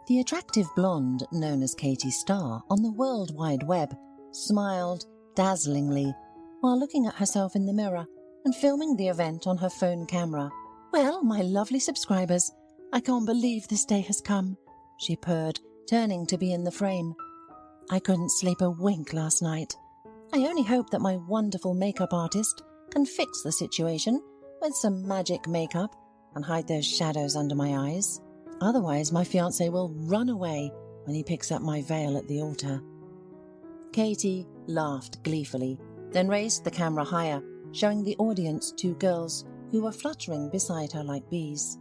The attractive blonde known as Katie Starr on the World Wide Web smiled dazzlingly while looking at herself in the mirror and filming the event on her phone camera. "Well, my lovely subscribers, I can't believe this day has come," she purred, turning to be in the frame. "I couldn't sleep a wink last night. I only hope that my wonderful makeup artist can fix the situation with some magic makeup and hide those shadows under my eyes. Otherwise, my fiancé will run away when he picks up my veil at the altar." Katie laughed gleefully, then raised the camera higher, showing the audience two girls who were fluttering beside her like bees.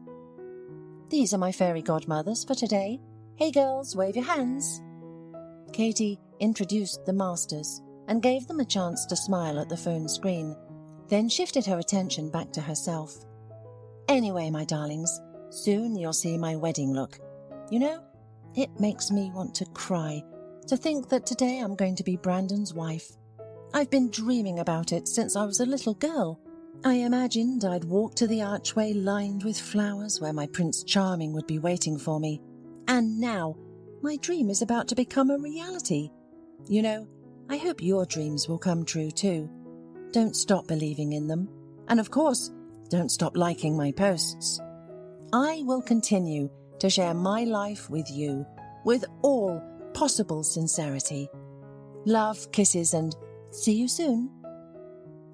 "These are my fairy godmothers for today. Hey girls, wave your hands." Katie introduced the masters and gave them a chance to smile at the phone screen, then shifted her attention back to herself. "Anyway, my darlings, soon you'll see my wedding look. You know, it makes me want to cry to think that today I'm going to be Brandon's wife. I've been dreaming about it since I was a little girl. I imagined I'd walk to the archway lined with flowers where my Prince Charming would be waiting for me. And now, my dream is about to become a reality. You know, I hope your dreams will come true too. Don't stop believing in them. And of course, don't stop liking my posts. I will continue to share my life with you with all possible sincerity. Love, kisses, and see you soon."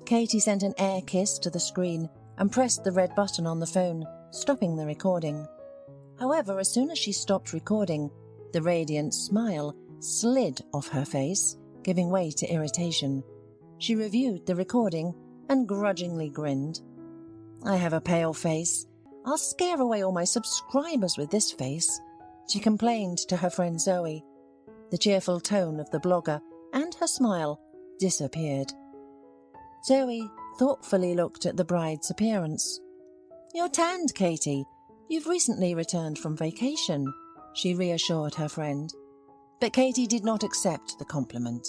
Katie sent an air kiss to the screen and pressed the red button on the phone, stopping the recording. However, as soon as she stopped recording, the radiant smile slid off her face, giving way to irritation. She reviewed the recording and grudgingly grinned. "I have a pale face. I'll scare away all my subscribers with this face," she complained to her friend Zoe. The cheerful tone of the blogger and her smile disappeared. Zoe thoughtfully looked at the bride's appearance. "You're tanned, Katie. You've recently returned from vacation," she reassured her friend. But Katie did not accept the compliment.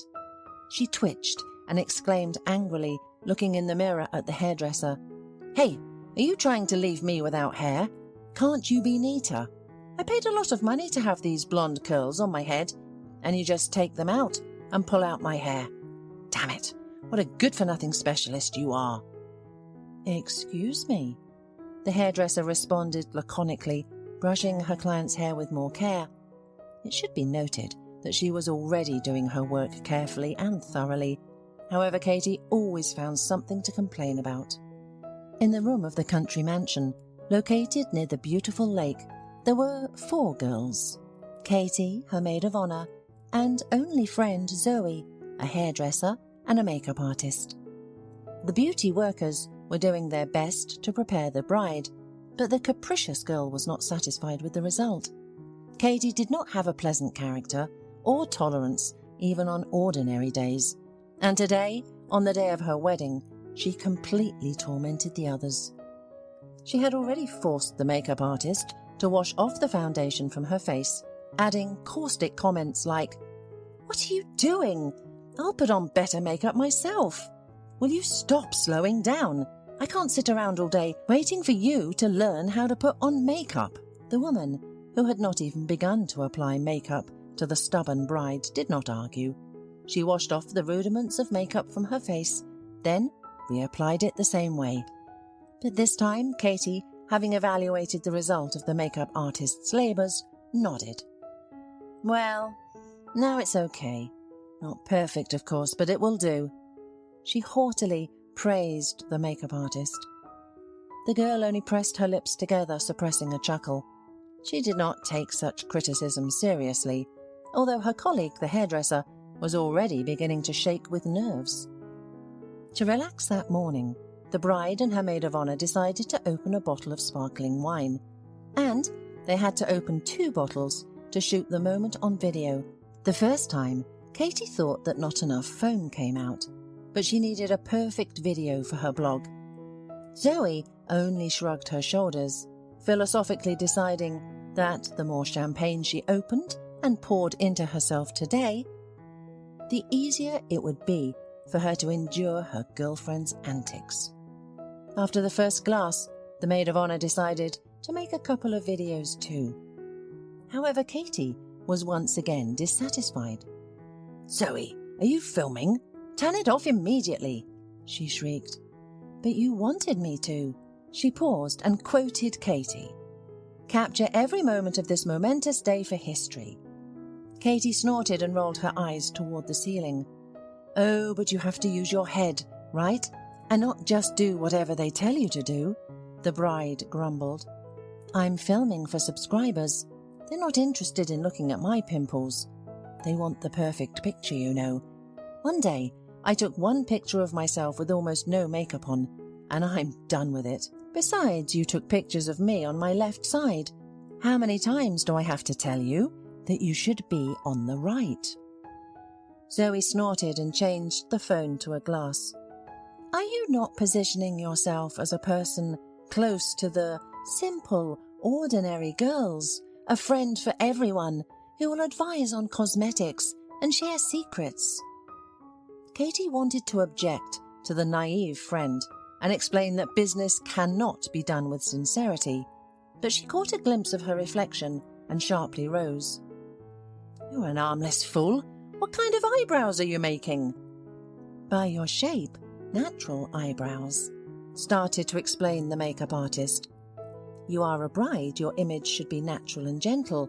She twitched and exclaimed angrily, looking in the mirror at the hairdresser, "Hey, are you trying to leave me without hair? Can't you be neater? I paid a lot of money to have these blonde curls on my head, and you just take them out and pull out my hair. Damn it, what a good-for-nothing specialist you are." "Excuse me?" The hairdresser responded laconically, brushing her client's hair with more care. It should be noted that she was already doing her work carefully and thoroughly. However, Katie always found something to complain about. In the room of the country mansion, located near the beautiful lake, there were 4 girls. Katie, her maid of honor, and only friend Zoe, a hairdresser and a makeup artist. The beauty workers were doing their best to prepare the bride, but the capricious girl was not satisfied with the result. Katie did not have a pleasant character or tolerance even on ordinary days, and today, on the day of her wedding, she completely tormented the others. She had already forced the makeup artist to wash off the foundation from her face, adding caustic comments like, "What are you doing? I'll put on better makeup myself. Will you stop slowing down? I can't sit around all day waiting for you to learn how to put on makeup." The woman, who had not even begun to apply makeup to the stubborn bride, did not argue. She washed off the rudiments of makeup from her face, then reapplied it the same way. But this time, Katie, having evaluated the result of the makeup artist's labours, nodded. "Well, now it's okay. Not perfect, of course, but it will do." She haughtily praised the makeup artist. The girl only pressed her lips together, suppressing a chuckle. She did not take such criticism seriously, although her colleague, the hairdresser, was already beginning to shake with nerves. To relax that morning, the bride and her maid of honor decided to open a bottle of sparkling wine, and they had to open 2 bottles to shoot the moment on video. The first time, Katie thought that not enough foam came out, but she needed a perfect video for her blog. Zoe only shrugged her shoulders, philosophically deciding that the more champagne she opened and poured into herself today, the easier it would be for her to endure her girlfriend's antics. After the first glass, the maid of honor decided to make a couple of videos too. However, Katie was once again dissatisfied. "Zoe, are you filming? Turn it off immediately," she shrieked. "But you wanted me to." She paused and quoted Katie. "Capture every moment of this momentous day for history." Katie snorted and rolled her eyes toward the ceiling. "Oh, but you have to use your head, right? And not just do whatever they tell you to do," the bride grumbled. "I'm filming for subscribers. They're not interested in looking at my pimples. They want the perfect picture, you know. One day, I took one picture of myself with almost no makeup on, and I'm done with it. Besides, you took pictures of me on my left side. How many times do I have to tell you that you should be on the right?" Zoe snorted and changed the phone to a glass. "Are you not positioning yourself as a person close to the simple, ordinary girls, a friend for everyone who will advise on cosmetics and share secrets?" Katie wanted to object to the naive friend and explain that business cannot be done with sincerity, but she caught a glimpse of her reflection and sharply rose. "You're an armless fool. What kind of eyebrows are you making?" "By your shape, natural eyebrows," started to explain the makeup artist. "You are a bride, your image should be natural and gentle.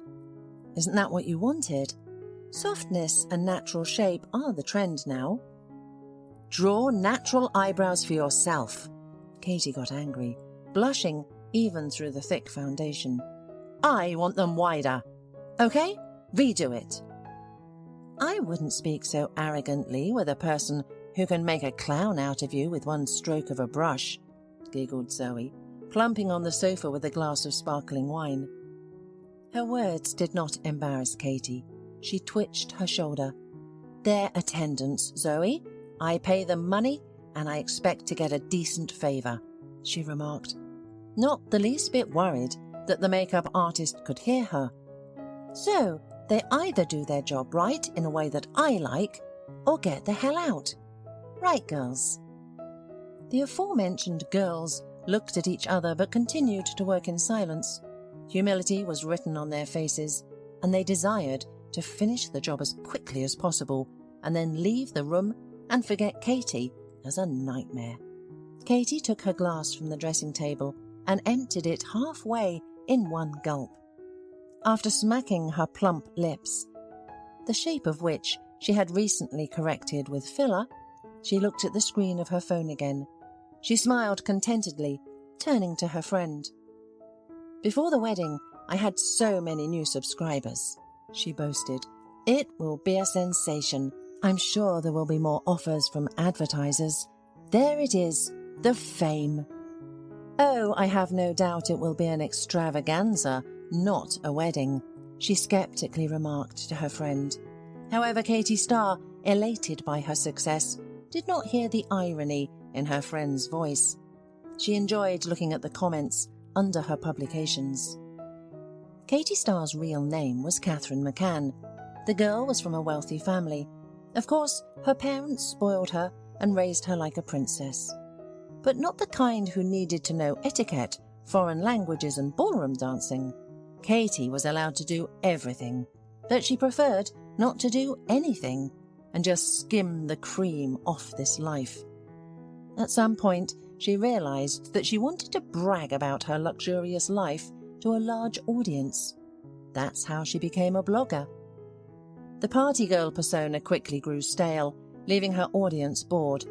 Isn't that what you wanted? Softness and natural shape are the trend now." "Draw natural eyebrows for yourself." Katie got angry, blushing even through the thick foundation. "I want them wider. Okay, redo it." "I wouldn't speak so arrogantly with a person who can make a clown out of you with one stroke of a brush," giggled Zoe, plumping on the sofa with a glass of sparkling wine. Her words did not embarrass Katie. She twitched her shoulder. "They're attendants, Zoe. I pay them money, and I expect to get a decent favour," she remarked, not the least bit worried that the makeup artist could hear her. "So, they either do their job right in a way that I like, or get the hell out. Right, girls?" The aforementioned girls looked at each other but continued to work in silence. Humility was written on their faces, and they desired to finish the job as quickly as possible and then leave the room and forget Katie as a nightmare. Katie took her glass from the dressing table and emptied it halfway in one gulp. After smacking her plump lips, the shape of which she had recently corrected with filler, she looked at the screen of her phone again. She smiled contentedly, turning to her friend. "Before the wedding, I had so many new subscribers," she boasted. "It will be a sensation. I'm sure there will be more offers from advertisers. There it is, the fame. Oh, I have no doubt it will be an extravaganza, not a wedding," she skeptically remarked to her friend. However, Katie Starr, elated by her success, did not hear the irony in her friend's voice. She enjoyed looking at the comments under her publications. Katie Starr's real name was Catherine McCann. The girl was from a wealthy family. Of course, her parents spoiled her and raised her like a princess. But not the kind who needed to know etiquette, foreign languages and ballroom dancing. Katie was allowed to do everything, but she preferred not to do anything and just skim the cream off this life. At some point, she realized that she wanted to brag about her luxurious life to a large audience. That's how she became a blogger. The party girl persona quickly grew stale, leaving her audience bored.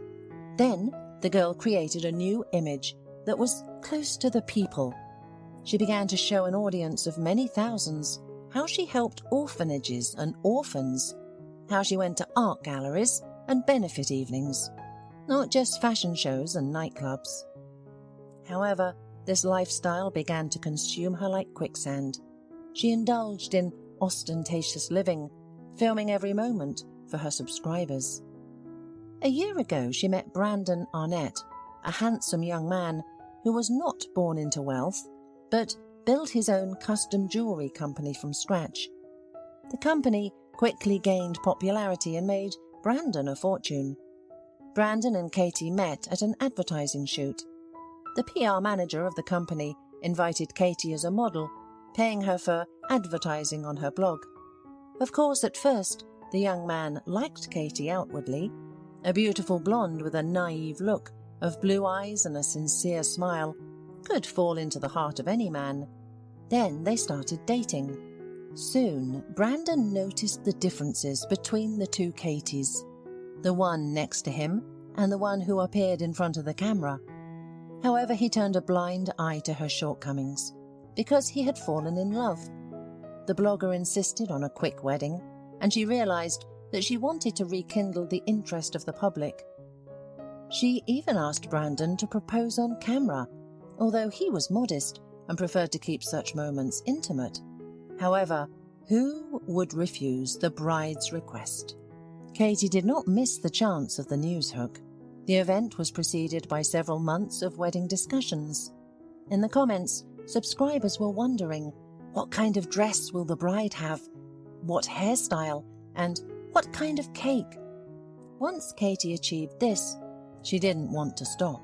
Then, the girl created a new image that was close to the people. She began to show an audience of many thousands how she helped orphanages and orphans, how she went to art galleries and benefit evenings, not just fashion shows and nightclubs. However, this lifestyle began to consume her like quicksand. She indulged in ostentatious living, filming every moment for her subscribers. A year ago, she met Brandon Arnett, a handsome young man who was not born into wealth, but built his own custom jewelry company from scratch. The company quickly gained popularity and made Brandon a fortune. Brandon and Katie met at an advertising shoot. The PR manager of the company invited Katie as a model, paying her for advertising on her blog. Of course, at first, the young man liked Katie outwardly, a beautiful blonde with a naive look of blue eyes and a sincere smile could fall into the heart of any man. Then they started dating. Soon, Brandon noticed the differences between the two Katies, the one next to him and the one who appeared in front of the camera. However, he turned a blind eye to her shortcomings because he had fallen in love. The blogger insisted on a quick wedding, and she realized that she wanted to rekindle the interest of the public. She even asked Brandon to propose on camera, although he was modest and preferred to keep such moments intimate. However, who would refuse the bride's request? Katie did not miss the chance of the news hook. The event was preceded by several months of wedding discussions. In the comments, subscribers were wondering, what kind of dress will the bride have? What hairstyle? And what kind of cake? Once Katie achieved this, she didn't want to stop.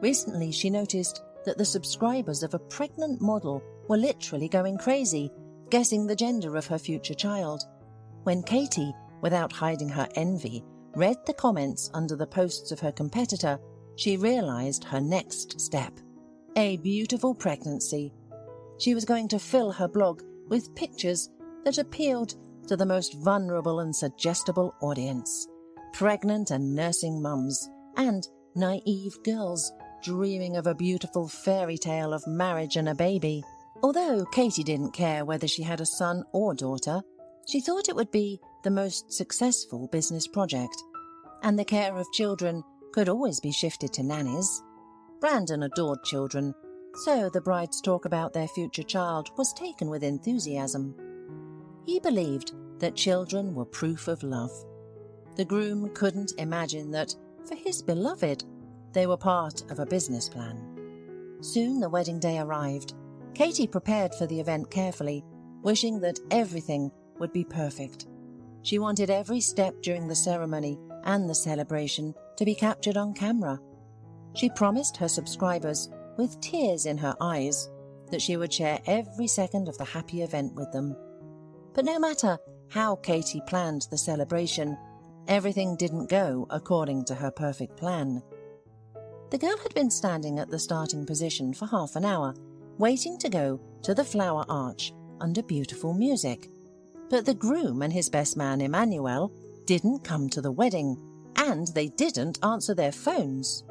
Recently, she noticed that the subscribers of a pregnant model were literally going crazy, guessing the gender of her future child. When Katie, without hiding her envy, read the comments under the posts of her competitor, she realized her next step: a beautiful pregnancy. She was going to fill her blog with pictures that appealed to the most vulnerable and suggestible audience: pregnant and nursing mums, and naive girls dreaming of a beautiful fairy tale of marriage and a baby. Although Katie didn't care whether she had a son or daughter, she thought it would be the most successful business project, and the care of children could always be shifted to nannies. Brandon adored children, so the bride's talk about their future child was taken with enthusiasm. He believed that children were proof of love. The groom couldn't imagine that, for his beloved, they were part of a business plan. Soon the wedding day arrived. Katie prepared for the event carefully, wishing that everything would be perfect. She wanted every step during the ceremony and the celebration to be captured on camera. She promised her subscribers, with tears in her eyes, that she would share every second of the happy event with them. But no matter how Katie planned the celebration, everything didn't go according to her perfect plan. The girl had been standing at the starting position for half an hour, waiting to go to the flower arch under beautiful music. But the groom and his best man, Emmanuel, didn't come to the wedding, and they didn't answer their phones.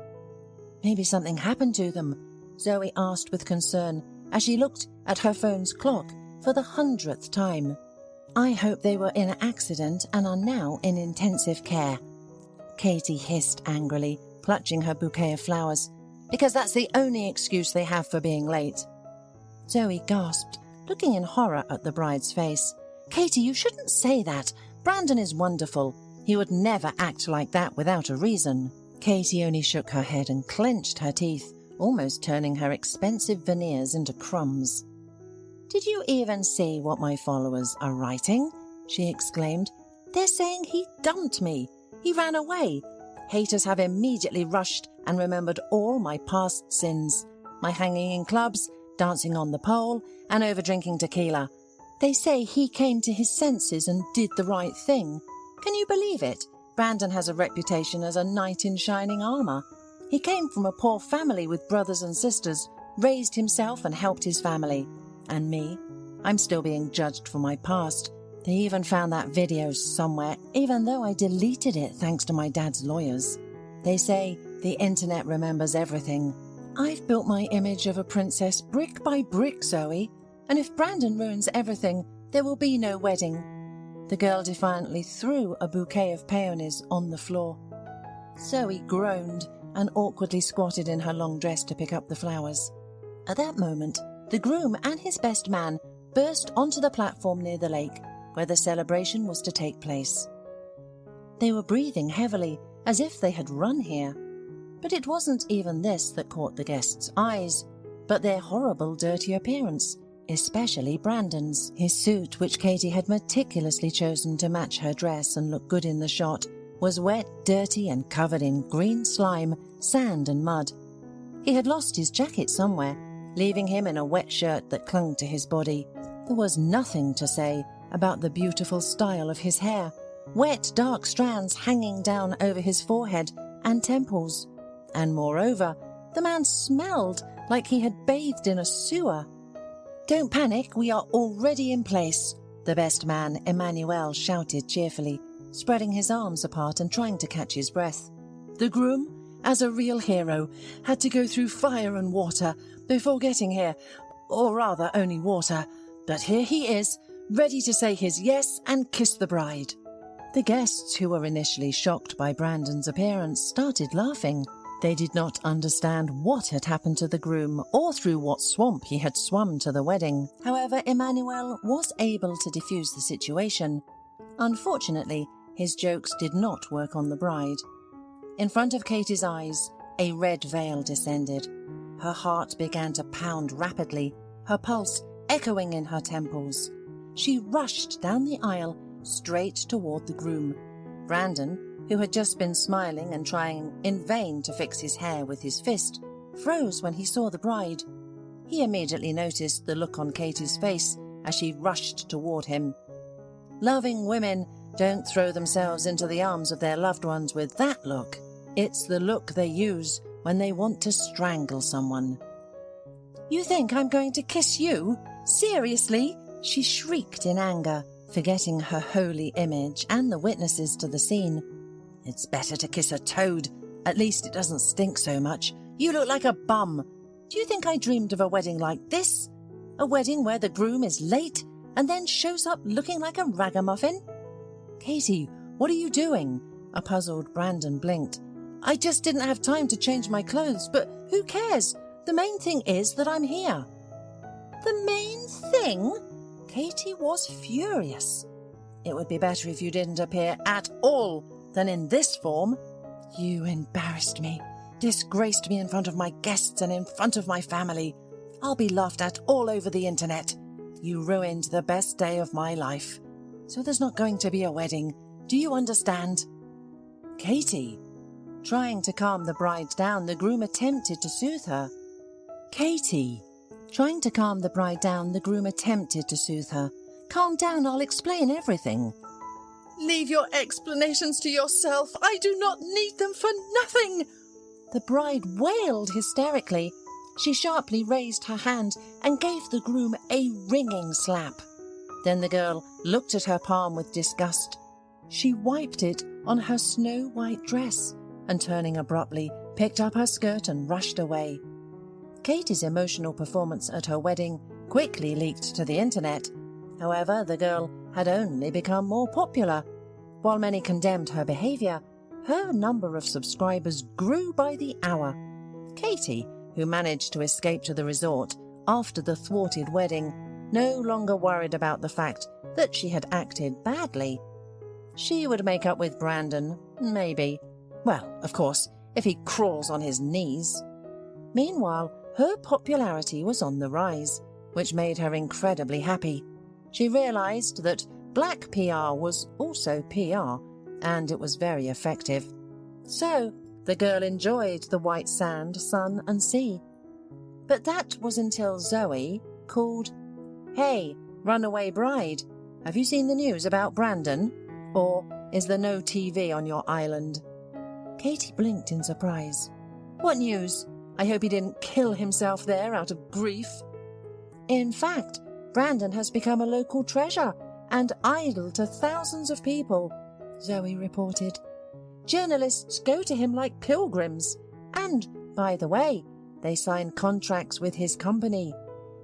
Maybe something happened to them, Zoe asked with concern as she looked at her phone's clock for the 100th time. I hope they were in an accident and are now in intensive care, Katie hissed angrily, clutching her bouquet of flowers, because that's the only excuse they have for being late. Zoe gasped, looking in horror at the bride's face. Katie, you shouldn't say that. Brandon is wonderful. He would never act like that without a reason. Katie only shook her head and clenched her teeth, almost turning her expensive veneers into crumbs. Did you even see what my followers are writing? She exclaimed. They're saying he dumped me. He ran away. Haters have immediately rushed and remembered all my past sins, my hanging in clubs, dancing on the pole, and over-drinking tequila. They say he came to his senses and did the right thing. Can you believe it? Brandon has a reputation as a knight in shining armor. He came from a poor family with brothers and sisters, raised himself and helped his family. And me? I'm still being judged for my past. They even found that video somewhere, even though I deleted it thanks to my dad's lawyers. They say the internet remembers everything. I've built my image of a princess brick by brick, Zoe, and if Brandon ruins everything, there will be no wedding. The girl defiantly threw a bouquet of peonies on the floor. Zoe groaned and awkwardly squatted in her long dress to pick up the flowers. At that moment, the groom and his best man burst onto the platform near the lake, where the celebration was to take place. They were breathing heavily, as if they had run here. But it wasn't even this that caught the guests' eyes, but their horrible, dirty appearance, especially Brandon's. His suit, which Katie had meticulously chosen to match her dress and look good in the shot, was wet, dirty, and covered in green slime, sand, and mud. He had lost his jacket somewhere, leaving him in a wet shirt that clung to his body. There was nothing to say about the beautiful style of his hair, wet dark strands hanging down over his forehead and temples. And moreover, the man smelled like he had bathed in a sewer. "Don't panic, we are already in place," the best man, Emmanuel, shouted cheerfully, spreading his arms apart and trying to catch his breath. "The groom, as a real hero, had to go through fire and water before getting here, or rather only water, but here he is, ready to say his yes and kiss the bride." The guests, who were initially shocked by Brandon's appearance, started laughing. They did not understand what had happened to the groom or through what swamp he had swum to the wedding. However, Emmanuel was able to defuse the situation. Unfortunately, his jokes did not work on the bride. In front of Katie's eyes, a red veil descended. Her heart began to pound rapidly, her pulse echoing in her temples. She rushed down the aisle straight toward the groom. Brandon, who had just been smiling and trying in vain to fix his hair with his fist, froze when he saw the bride. He immediately noticed the look on Katie's face as she rushed toward him. Loving women don't throw themselves into the arms of their loved ones with that look. It's the look they use when they want to strangle someone. "You think I'm going to kiss you? Seriously?" she shrieked in anger, forgetting her holy image and the witnesses to the scene. "It's better to kiss a toad. At least it doesn't stink so much. You look like a bum. Do you think I dreamed of a wedding like this? A wedding where the groom is late and then shows up looking like a ragamuffin?" "Katie, what are you doing?" A puzzled Brandon blinked. "I just didn't have time to change my clothes, but who cares? The main thing is that I'm here." "The main thing?" Katie was furious. "It would be better if you didn't appear at all than in this form. You embarrassed me, disgraced me in front of my guests and in front of my family. I'll be laughed at all over the internet. You ruined the best day of my life. So there's not going to be a wedding. Do you understand?" "Katie." Trying to calm the bride down, the groom attempted to soothe her. "Katie." Trying to calm the bride down, the groom attempted to soothe her. "Calm down, I'll explain everything." "Leave your explanations to yourself. I do not need them for nothing." The bride wailed hysterically. She sharply raised her hand and gave the groom a ringing slap. Then the girl looked at her palm with disgust. She wiped it on her snow-white dress and, turning abruptly, picked up her skirt and rushed away. Katie's emotional performance at her wedding quickly leaked to the internet. However, the girl had only become more popular. While many condemned her behavior, her number of subscribers grew by the hour. Katie, who managed to escape to the resort after the thwarted wedding, no longer worried about the fact that she had acted badly. She would make up with Brandon, maybe. Well, of course, if he crawls on his knees. Meanwhile, her popularity was on the rise, which made her incredibly happy. She realized that black PR was also PR, and it was very effective. So, the girl enjoyed the white sand, sun, and sea. But that was until Zoe called, "Hey, runaway bride, have you seen the news about Brandon? Or is there no TV on your island?" Katie blinked in surprise. "What news? I hope he didn't kill himself there out of grief." "In fact, Brandon has become a local treasure and idol to thousands of people," Zoe reported. "Journalists go to him like pilgrims. And, by the way, they sign contracts with his company.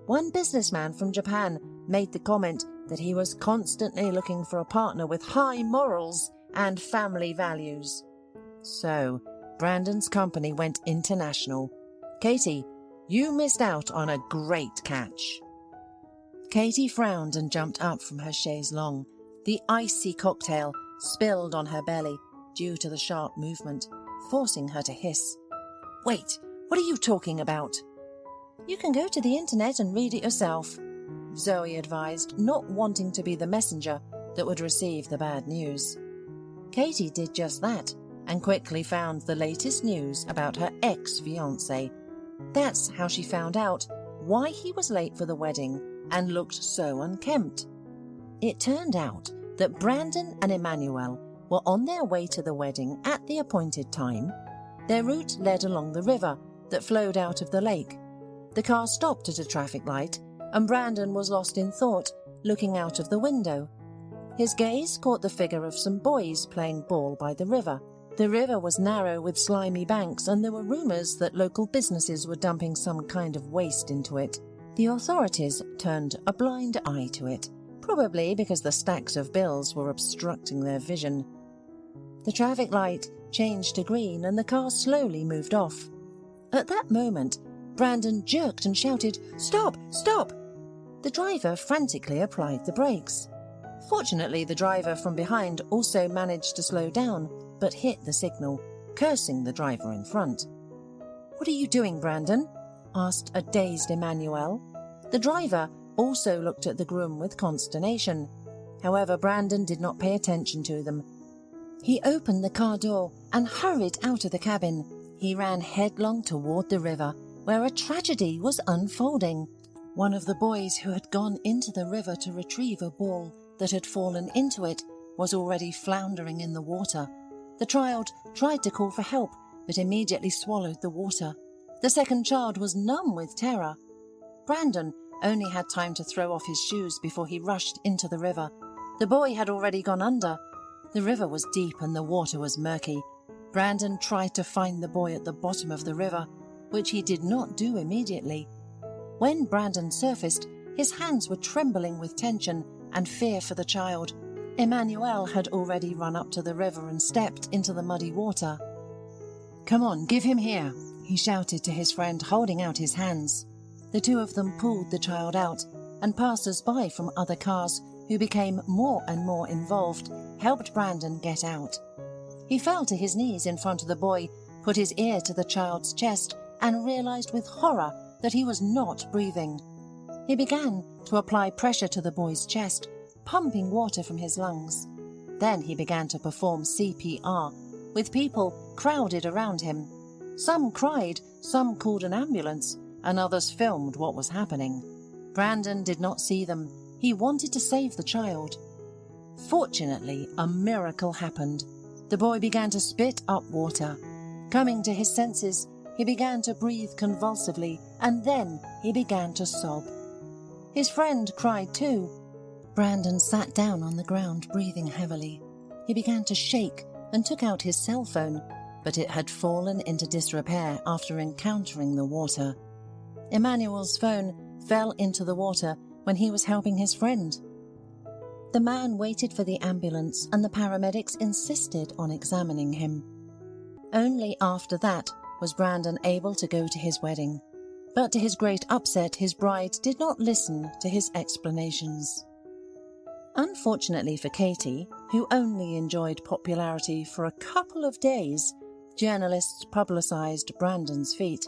One businessman from Japan made the comment that he was constantly looking for a partner with high morals and family values." So, Brandon's company went international. Katie, you missed out on a great catch. Katie frowned and jumped up from her chaise longue. The icy cocktail spilled on her belly due to the sharp movement, forcing her to hiss. "Wait, what are you talking about?" "You can go to the internet and read it yourself," Zoe advised, not wanting to be the messenger that would receive the bad news. Katie did just that and quickly found the latest news about her ex-fiancé. That's how she found out why he was late for the wedding and looked so unkempt. It turned out that Brandon and Emmanuel were on their way to the wedding at the appointed time. Their route led along the river that flowed out of the lake. The car stopped at a traffic light, and Brandon was lost in thought, looking out of the window. His gaze caught the figure of some boys playing ball by the river. The river was narrow with slimy banks, and there were rumours that local businesses were dumping some kind of waste into it. The authorities turned a blind eye to it, probably because the stacks of bills were obstructing their vision. The traffic light changed to green and the car slowly moved off. At that moment, Brandon jerked and shouted, "Stop! Stop!" The driver frantically applied the brakes. Fortunately, the driver from behind also managed to slow down, but hit the signal, cursing the driver in front. "What are you doing, Brandon?" asked a dazed Emmanuel. The driver also looked at the groom with consternation. However, Brandon did not pay attention to them. He opened the car door and hurried out of the cabin. He ran headlong toward the river, where a tragedy was unfolding. One of the boys who had gone into the river to retrieve a ball that had fallen into it was already floundering in the water. The child tried to call for help, but immediately swallowed the water. The second child was numb with terror. Brandon only had time to throw off his shoes before he rushed into the river. The boy had already gone under. The river was deep and the water was murky. Brandon tried to find the boy at the bottom of the river, which he did not do immediately. When Brandon surfaced, his hands were trembling with tension and fear for the child. Emmanuel had already run up to the river and stepped into the muddy water. "Come on, give him here," he shouted to his friend, holding out his hands. The two of them pulled the child out, and passers-by from other cars, who became more and more involved, helped Brandon get out. He fell to his knees in front of the boy, put his ear to the child's chest, and realized with horror that he was not breathing. He began to apply pressure to the boy's chest, pumping water from his lungs. Then he began to perform CPR, with people crowded around him. Some cried, some called an ambulance, and others filmed what was happening. Brandon did not see them. He wanted to save the child. Fortunately, a miracle happened. The boy began to spit up water. Coming to his senses, he began to breathe convulsively, and then he began to sob. His friend cried too. Brandon sat down on the ground, breathing heavily. He began to shake and took out his cell phone, but it had fallen into disrepair after encountering the water. Emmanuel's phone fell into the water when he was helping his friend. The man waited for the ambulance and the paramedics insisted on examining him. Only after that was Brandon able to go to his wedding. But to his great upset, his bride did not listen to his explanations. Unfortunately for Katie, who only enjoyed popularity for a couple of days, journalists publicized Brandon's feat.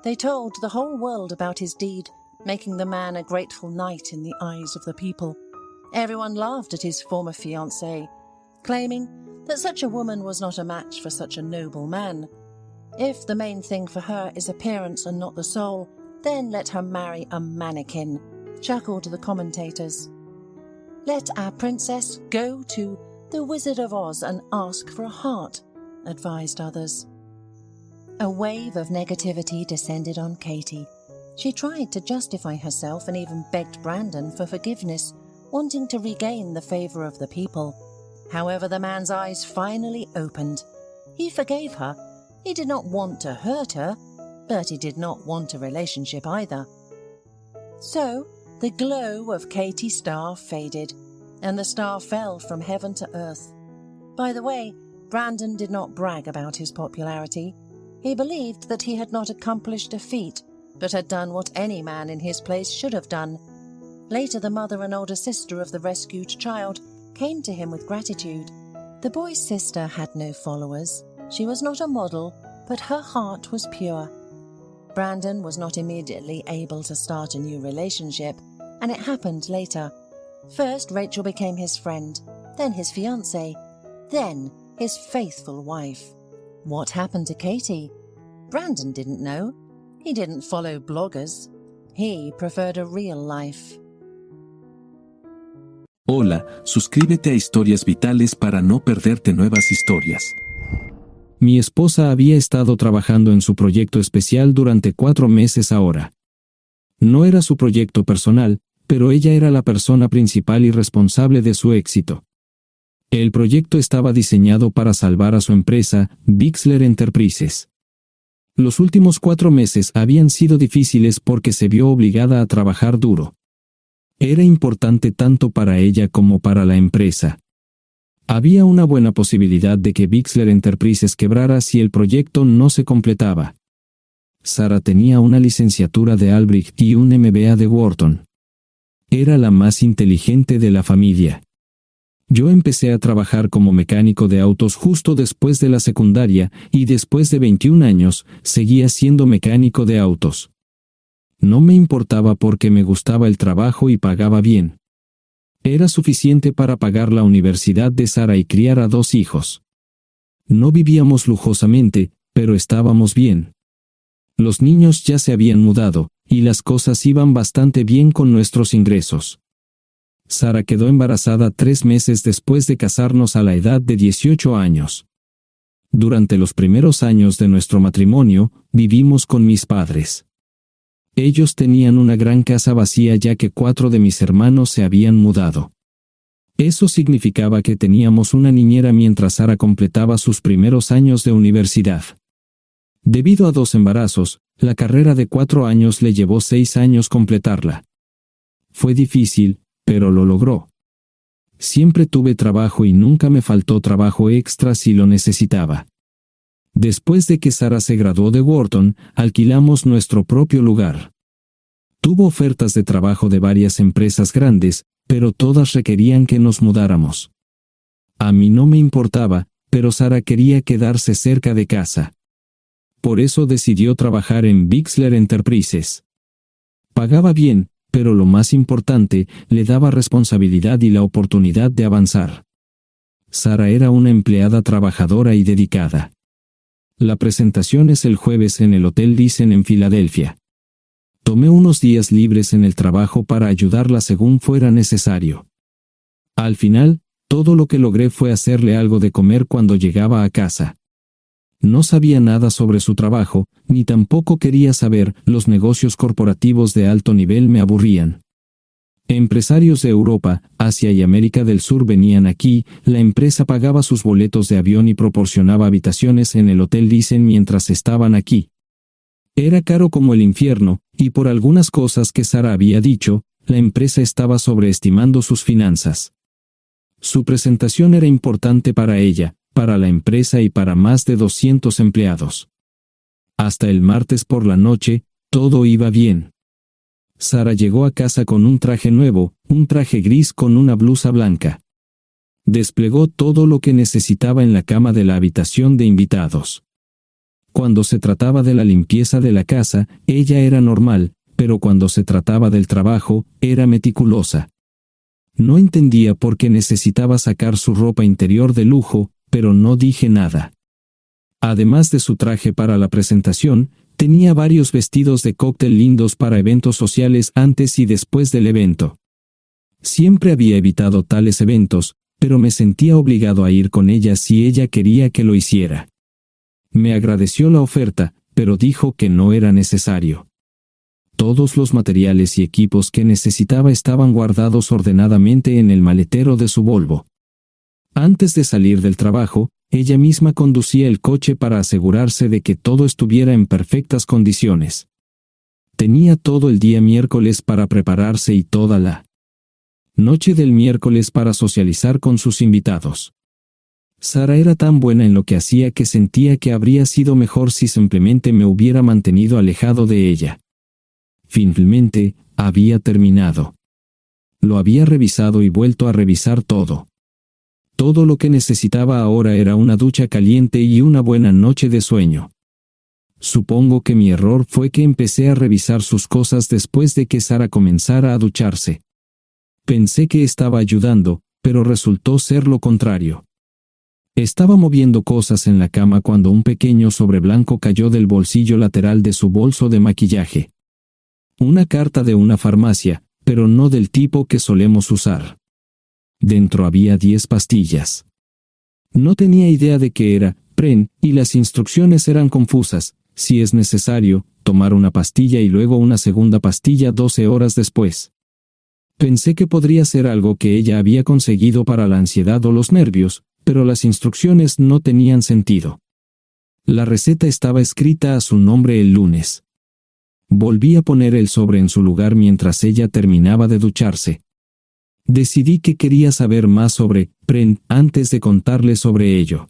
They told the whole world about his deed, making the man a grateful knight in the eyes of the people. Everyone laughed at his former fiancée, claiming that such a woman was not a match for such a noble man. If the main thing for her is appearance and not the soul, then let her marry a mannequin, chuckled the commentators. Let our princess go to the Wizard of Oz and ask for a heart, advised others. A wave of negativity descended on Katie. She tried to justify herself and even begged Brandon for forgiveness, wanting to regain the favour of the people. However, the man's eyes finally opened. He forgave her. He did not want to hurt her, but he did not want a relationship either. So, the glow of Katie Starr faded, and the star fell from heaven to earth. By the way, Brandon did not brag about his popularity. He believed that he had not accomplished a feat, but had done what any man in his place should have done. Later, the mother and older sister of the rescued child came to him with gratitude. The boy's sister had no followers. She was not a model, but her heart was pure. Brandon was not immediately able to start a new relationship, and it happened later. First, Rachel became his friend, then his fiancée, then his faithful wife. What happened to Katie? Brandon didn't know. He didn't follow bloggers. He preferred a real life. Hola, suscríbete a Historias Vitales para no perderte nuevas historias. Mi esposa había estado trabajando en su proyecto especial durante 4 meses ahora. No era su proyecto personal, pero ella era la persona principal y responsable de su éxito. El proyecto estaba diseñado para salvar a su empresa, Bixler Enterprises. Los últimos 4 meses habían sido difíciles porque se vio obligada a trabajar duro. Era importante tanto para ella como para la empresa. Había una buena posibilidad de que Bixler Enterprises quebrara si el proyecto no se completaba. Sarah tenía una licenciatura de Albrecht y un MBA de Wharton. Era la más inteligente de la familia. Yo empecé a trabajar como mecánico de autos justo después de la secundaria y después de 21 años seguía siendo mecánico de autos. No me importaba porque me gustaba el trabajo y pagaba bien. Era suficiente para pagar la universidad de Sarah y criar a 2 hijos. No vivíamos lujosamente, pero estábamos bien. Los niños ya se habían mudado, y las cosas iban bastante bien con nuestros ingresos. Sarah quedó embarazada 3 meses después de casarnos a la edad de 18 años. Durante los primeros años de nuestro matrimonio, vivimos con mis padres. Ellos tenían una gran casa vacía ya que 4 de mis hermanos se habían mudado. Eso significaba que teníamos una niñera mientras Sarah completaba sus primeros años de universidad. Debido a 2 embarazos, la carrera de 4 años le llevó 6 años completarla. Fue difícil, pero lo logró. Siempre tuve trabajo y nunca me faltó trabajo extra si lo necesitaba. Después de que Sarah se graduó de Wharton, alquilamos nuestro propio lugar. Tuvo ofertas de trabajo de varias empresas grandes, pero todas requerían que nos mudáramos. A mí no me importaba, pero Sarah quería quedarse cerca de casa. Por eso decidió trabajar en Bixler Enterprises. Pagaba bien, pero lo más importante, le daba responsabilidad y la oportunidad de avanzar. Sarah era una empleada trabajadora y dedicada. La presentación es el jueves en el Hotel Dicen en Filadelfia. Tomé unos días libres en el trabajo para ayudarla según fuera necesario. Al final, todo lo que logré fue hacerle algo de comer cuando llegaba a casa. No sabía nada sobre su trabajo, ni tampoco quería saber, los negocios corporativos de alto nivel me aburrían. Empresarios de Europa, Asia y América del Sur venían aquí, la empresa pagaba sus boletos de avión y proporcionaba habitaciones en el Hotel Dicen mientras estaban aquí. Era caro como el infierno, y por algunas cosas que Sarah había dicho, la empresa estaba sobreestimando sus finanzas. Su presentación era importante para ella, para la empresa y para más de 200 empleados. Hasta el martes por la noche, todo iba bien. Sarah llegó a casa con un traje nuevo, un traje gris con una blusa blanca. Desplegó todo lo que necesitaba en la cama de la habitación de invitados. Cuando se trataba de la limpieza de la casa, ella era normal, pero cuando se trataba del trabajo, era meticulosa. No entendía por qué necesitaba sacar su ropa interior de lujo, pero no dije nada. Además de su traje para la presentación, tenía varios vestidos de cóctel lindos para eventos sociales antes y después del evento. Siempre había evitado tales eventos, pero me sentía obligado a ir con ella si ella quería que lo hiciera. Me agradeció la oferta, pero dijo que no era necesario. Todos los materiales y equipos que necesitaba estaban guardados ordenadamente en el maletero de su Volvo. Antes de salir del trabajo, ella misma conducía el coche para asegurarse de que todo estuviera en perfectas condiciones. Tenía todo el día miércoles para prepararse y toda la noche del miércoles para socializar con sus invitados. Sarah era tan buena en lo que hacía que sentía que habría sido mejor si simplemente me hubiera mantenido alejado de ella. Finalmente, había terminado. Lo había revisado y vuelto a revisar todo. Todo lo que necesitaba ahora era una ducha caliente y una buena noche de sueño. Supongo que mi error fue que empecé a revisar sus cosas después de que Sarah comenzara a ducharse. Pensé que estaba ayudando, pero resultó ser lo contrario. Estaba moviendo cosas en la cama cuando un pequeño sobre blanco cayó del bolsillo lateral de su bolso de maquillaje. Una carta de una farmacia, pero no del tipo que solemos usar. Dentro había 10 pastillas. No tenía idea de qué era, Pren, y las instrucciones eran confusas. Si es necesario, tomar una pastilla y luego una segunda pastilla 12 horas después. Pensé que podría ser algo que ella había conseguido para la ansiedad o los nervios, pero las instrucciones no tenían sentido. La receta estaba escrita a su nombre el lunes. Volví a poner el sobre en su lugar mientras ella terminaba de ducharse. Decidí que quería saber más sobre Pren antes de contarle sobre ello.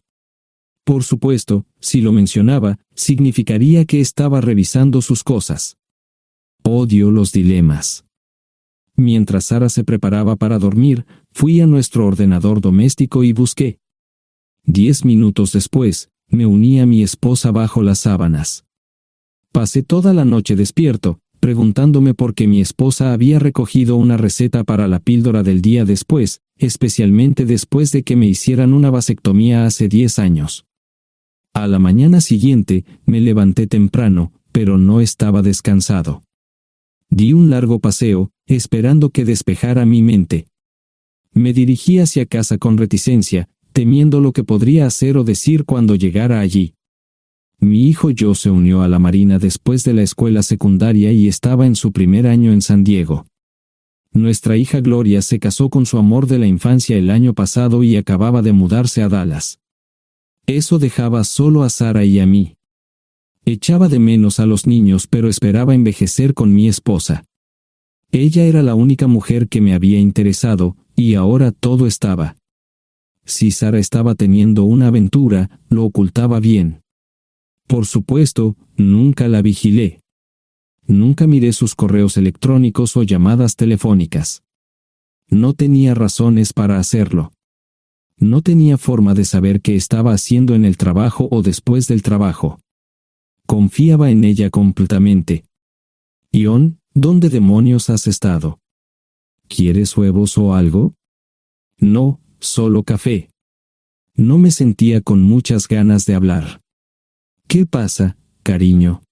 Por supuesto, si lo mencionaba, significaría que estaba revisando sus cosas. Odio los dilemas. Mientras Sara se preparaba para dormir, fui a nuestro ordenador doméstico y busqué. 10 minutos después, me uní a mi esposa bajo las sábanas. Pasé toda la noche despierto, preguntándome por qué mi esposa había recogido una receta para la píldora del día después, especialmente después de que me hicieran una vasectomía hace 10 años. A la mañana siguiente, me levanté temprano, pero no estaba descansado. Di un largo paseo, esperando que despejara mi mente. Me dirigí hacia casa con reticencia, temiendo lo que podría hacer o decir cuando llegara allí. Mi hijo Joe se unió a la Marina después de la escuela secundaria y estaba en su primer año en San Diego. Nuestra hija Gloria se casó con su amor de la infancia el año pasado y acababa de mudarse a Dallas. Eso dejaba solo a Sara y a mí. Echaba de menos a los niños, pero esperaba envejecer con mi esposa. Ella era la única mujer que me había interesado, y ahora todo estaba. Si Sara estaba teniendo una aventura, lo ocultaba bien. Por supuesto, nunca la vigilé. Nunca miré sus correos electrónicos o llamadas telefónicas. No tenía razones para hacerlo. No tenía forma de saber qué estaba haciendo en el trabajo o después del trabajo. Confiaba en ella completamente. Ion, ¿dónde demonios has estado? ¿Quieres huevos o algo? No, solo café. No me sentía con muchas ganas de hablar. ¿Qué pasa, cariño?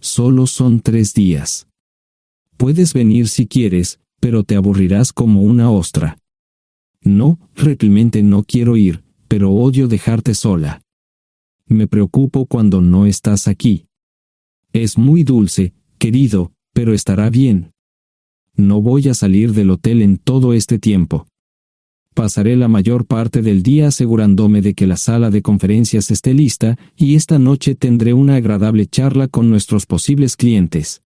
Solo son 3 días. Puedes venir si quieres, pero te aburrirás como una ostra. No, realmente no quiero ir, pero odio dejarte sola. Me preocupo cuando no estás aquí. Es muy dulce, querido, pero estará bien. No voy a salir del hotel en todo este tiempo. Pasaré la mayor parte del día asegurándome de que la sala de conferencias esté lista, y esta noche tendré una agradable charla con nuestros posibles clientes.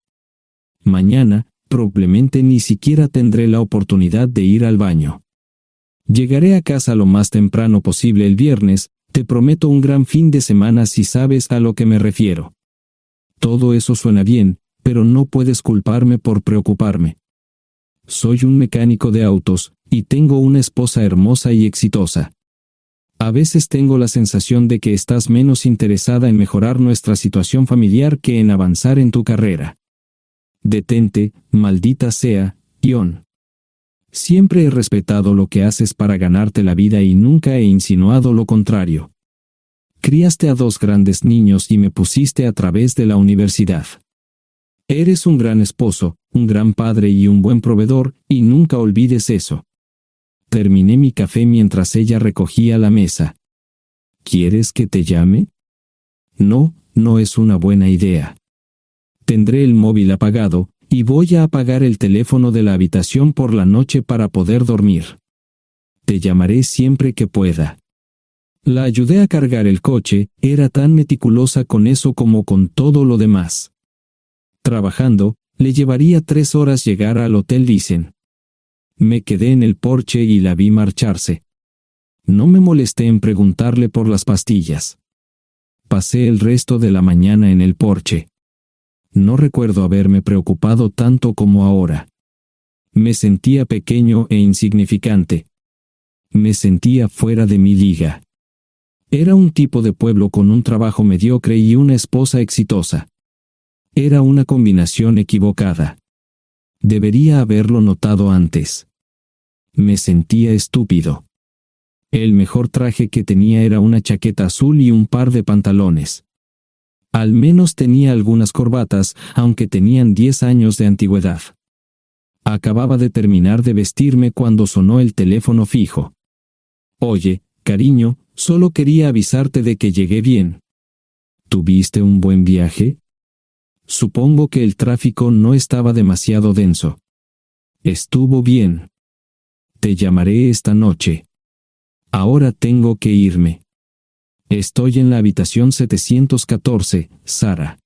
Mañana, probablemente ni siquiera tendré la oportunidad de ir al baño. Llegaré a casa lo más temprano posible el viernes, te prometo un gran fin de semana si sabes a lo que me refiero. Todo eso suena bien, pero no puedes culparme por preocuparme. Soy un mecánico de autos, y tengo una esposa hermosa y exitosa. A veces tengo la sensación de que estás menos interesada en mejorar nuestra situación familiar que en avanzar en tu carrera. Detente, maldita sea, Ion. Siempre he respetado lo que haces para ganarte la vida y nunca he insinuado lo contrario. Criaste a 2 grandes niños y me pusiste a través de la universidad. Eres un gran esposo, un gran padre y un buen proveedor, y nunca olvides eso. Terminé mi café mientras ella recogía la mesa. ¿Quieres que te llame? No, no es una buena idea. Tendré el móvil apagado, y voy a apagar el teléfono de la habitación por la noche para poder dormir. Te llamaré siempre que pueda. La ayudé a cargar el coche, era tan meticulosa con eso como con todo lo demás. Trabajando, le llevaría 3 horas llegar al Hotel Dicen. Me quedé en el porche y la vi marcharse. No me molesté en preguntarle por las pastillas. Pasé el resto de la mañana en el porche. No recuerdo haberme preocupado tanto como ahora. Me sentía pequeño e insignificante. Me sentía fuera de mi liga. Era un tipo de pueblo con un trabajo mediocre y una esposa exitosa. Era una combinación equivocada. Debería haberlo notado antes. Me sentía estúpido. El mejor traje que tenía era una chaqueta azul y un par de pantalones. Al menos tenía algunas corbatas, aunque tenían 10 años de antigüedad. Acababa de terminar de vestirme cuando sonó el teléfono fijo. Oye, cariño, solo quería avisarte de que llegué bien. ¿Tuviste un buen viaje? Supongo que el tráfico no estaba demasiado denso. Estuvo bien. Te llamaré esta noche. Ahora tengo que irme. Estoy en la habitación 714, Sara.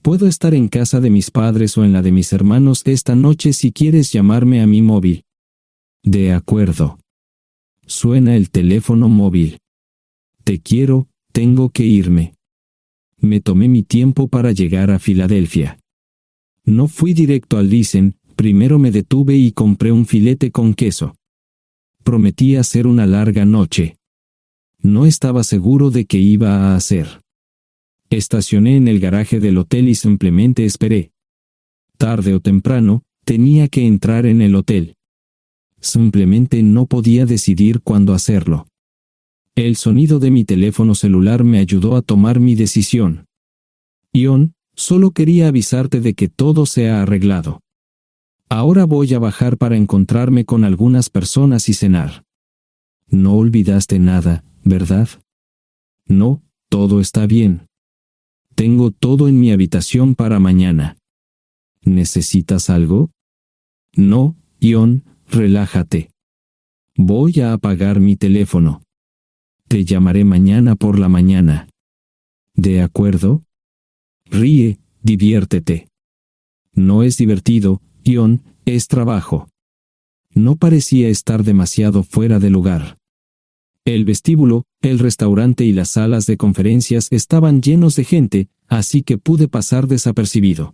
Puedo estar en casa de mis padres o en la de mis hermanos esta noche si quieres llamarme a mi móvil. De acuerdo. Suena el teléfono móvil. Te quiero, tengo que irme. Me tomé mi tiempo para llegar a Filadelfia. No fui directo al Lisen, primero me detuve y compré un filete con queso. Prometí hacer una larga noche. No estaba seguro de qué iba a hacer. Estacioné en el garaje del hotel y simplemente esperé. Tarde o temprano, tenía que entrar en el hotel. Simplemente no podía decidir cuándo hacerlo. El sonido de mi teléfono celular me ayudó a tomar mi decisión. Ion, solo quería avisarte de que todo se ha arreglado. Ahora voy a bajar para encontrarme con algunas personas y cenar. No olvidaste nada, ¿verdad? No, todo está bien. Tengo todo en mi habitación para mañana. ¿Necesitas algo? No, Ion, relájate. Voy a apagar mi teléfono. Te llamaré mañana por la mañana. ¿De acuerdo? Ríe, diviértete. No es divertido, Ion, es trabajo. No parecía estar demasiado fuera de lugar. El vestíbulo, el restaurante y las salas de conferencias estaban llenos de gente, así que pude pasar desapercibido.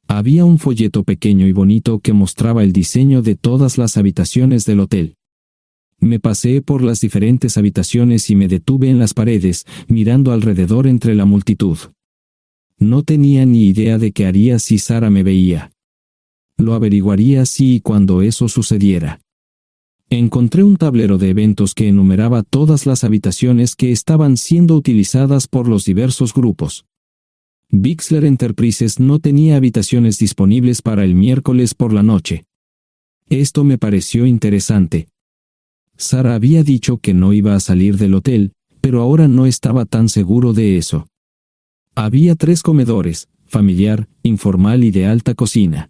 Había un folleto pequeño y bonito que mostraba el diseño de todas las habitaciones del hotel. Me paseé por las diferentes habitaciones y me detuve en las paredes, mirando alrededor entre la multitud. No tenía ni idea de qué haría si Sara me veía. Lo averiguaría si y cuando eso sucediera. Encontré un tablero de eventos que enumeraba todas las habitaciones que estaban siendo utilizadas por los diversos grupos. Bixler Enterprises no tenía habitaciones disponibles para el miércoles por la noche. Esto me pareció interesante. Sara había dicho que no iba a salir del hotel, pero ahora no estaba tan seguro de eso. Había 3 comedores, familiar, informal y de alta cocina.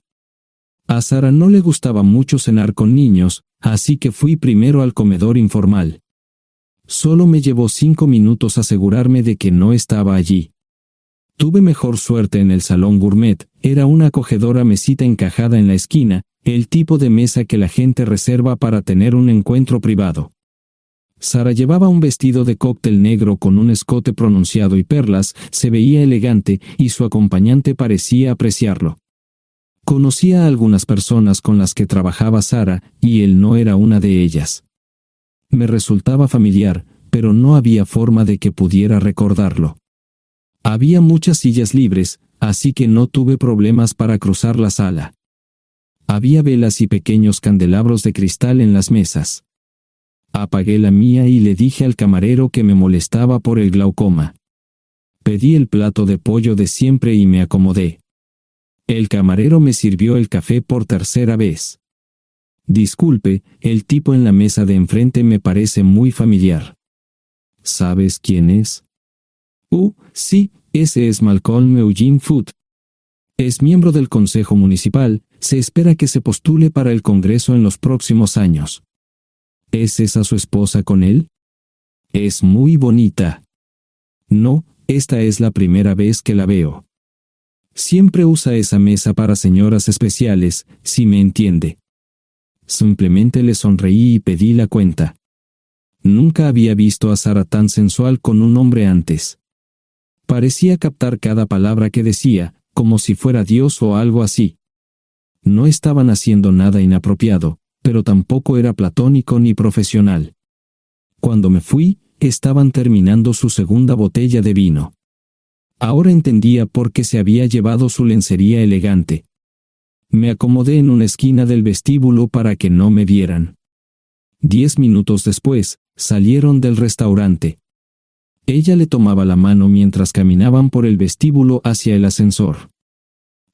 A Sara no le gustaba mucho cenar con niños, así que fui primero al comedor informal. Solo me llevó 5 minutos asegurarme de que no estaba allí. Tuve mejor suerte en el salón gourmet, era una acogedora mesita encajada en la esquina, el tipo de mesa que la gente reserva para tener un encuentro privado. Sara llevaba un vestido de cóctel negro con un escote pronunciado y perlas, se veía elegante y su acompañante parecía apreciarlo. Conocía a algunas personas con las que trabajaba Sara, y él no era una de ellas. Me resultaba familiar, pero no había forma de que pudiera recordarlo. Había muchas sillas libres, así que no tuve problemas para cruzar la sala. Había velas y pequeños candelabros de cristal en las mesas. Apagué la mía y le dije al camarero que me molestaba por el glaucoma. Pedí el plato de pollo de siempre y me acomodé. El camarero me sirvió el café por tercera vez. Disculpe, el tipo en la mesa de enfrente me parece muy familiar. ¿Sabes quién es? Sí, ese es Malcolm Eugene Foote. Es miembro del Consejo Municipal, se espera que se postule para el Congreso en los próximos años. ¿Es esa su esposa con él? Es muy bonita. No, esta es la primera vez que la veo. Siempre usa esa mesa para señoras especiales, si me entiende. Simplemente le sonreí y pedí la cuenta. Nunca había visto a Sara tan sensual con un hombre antes. Parecía captar cada palabra que decía, como si fuera Dios o algo así. No estaban haciendo nada inapropiado, pero tampoco era platónico ni profesional. Cuando me fui, estaban terminando su segunda botella de vino. Ahora entendía por qué se había llevado su lencería elegante. Me acomodé en una esquina del vestíbulo para que no me vieran. 10 minutos después, salieron del restaurante. Ella le tomaba la mano mientras caminaban por el vestíbulo hacia el ascensor.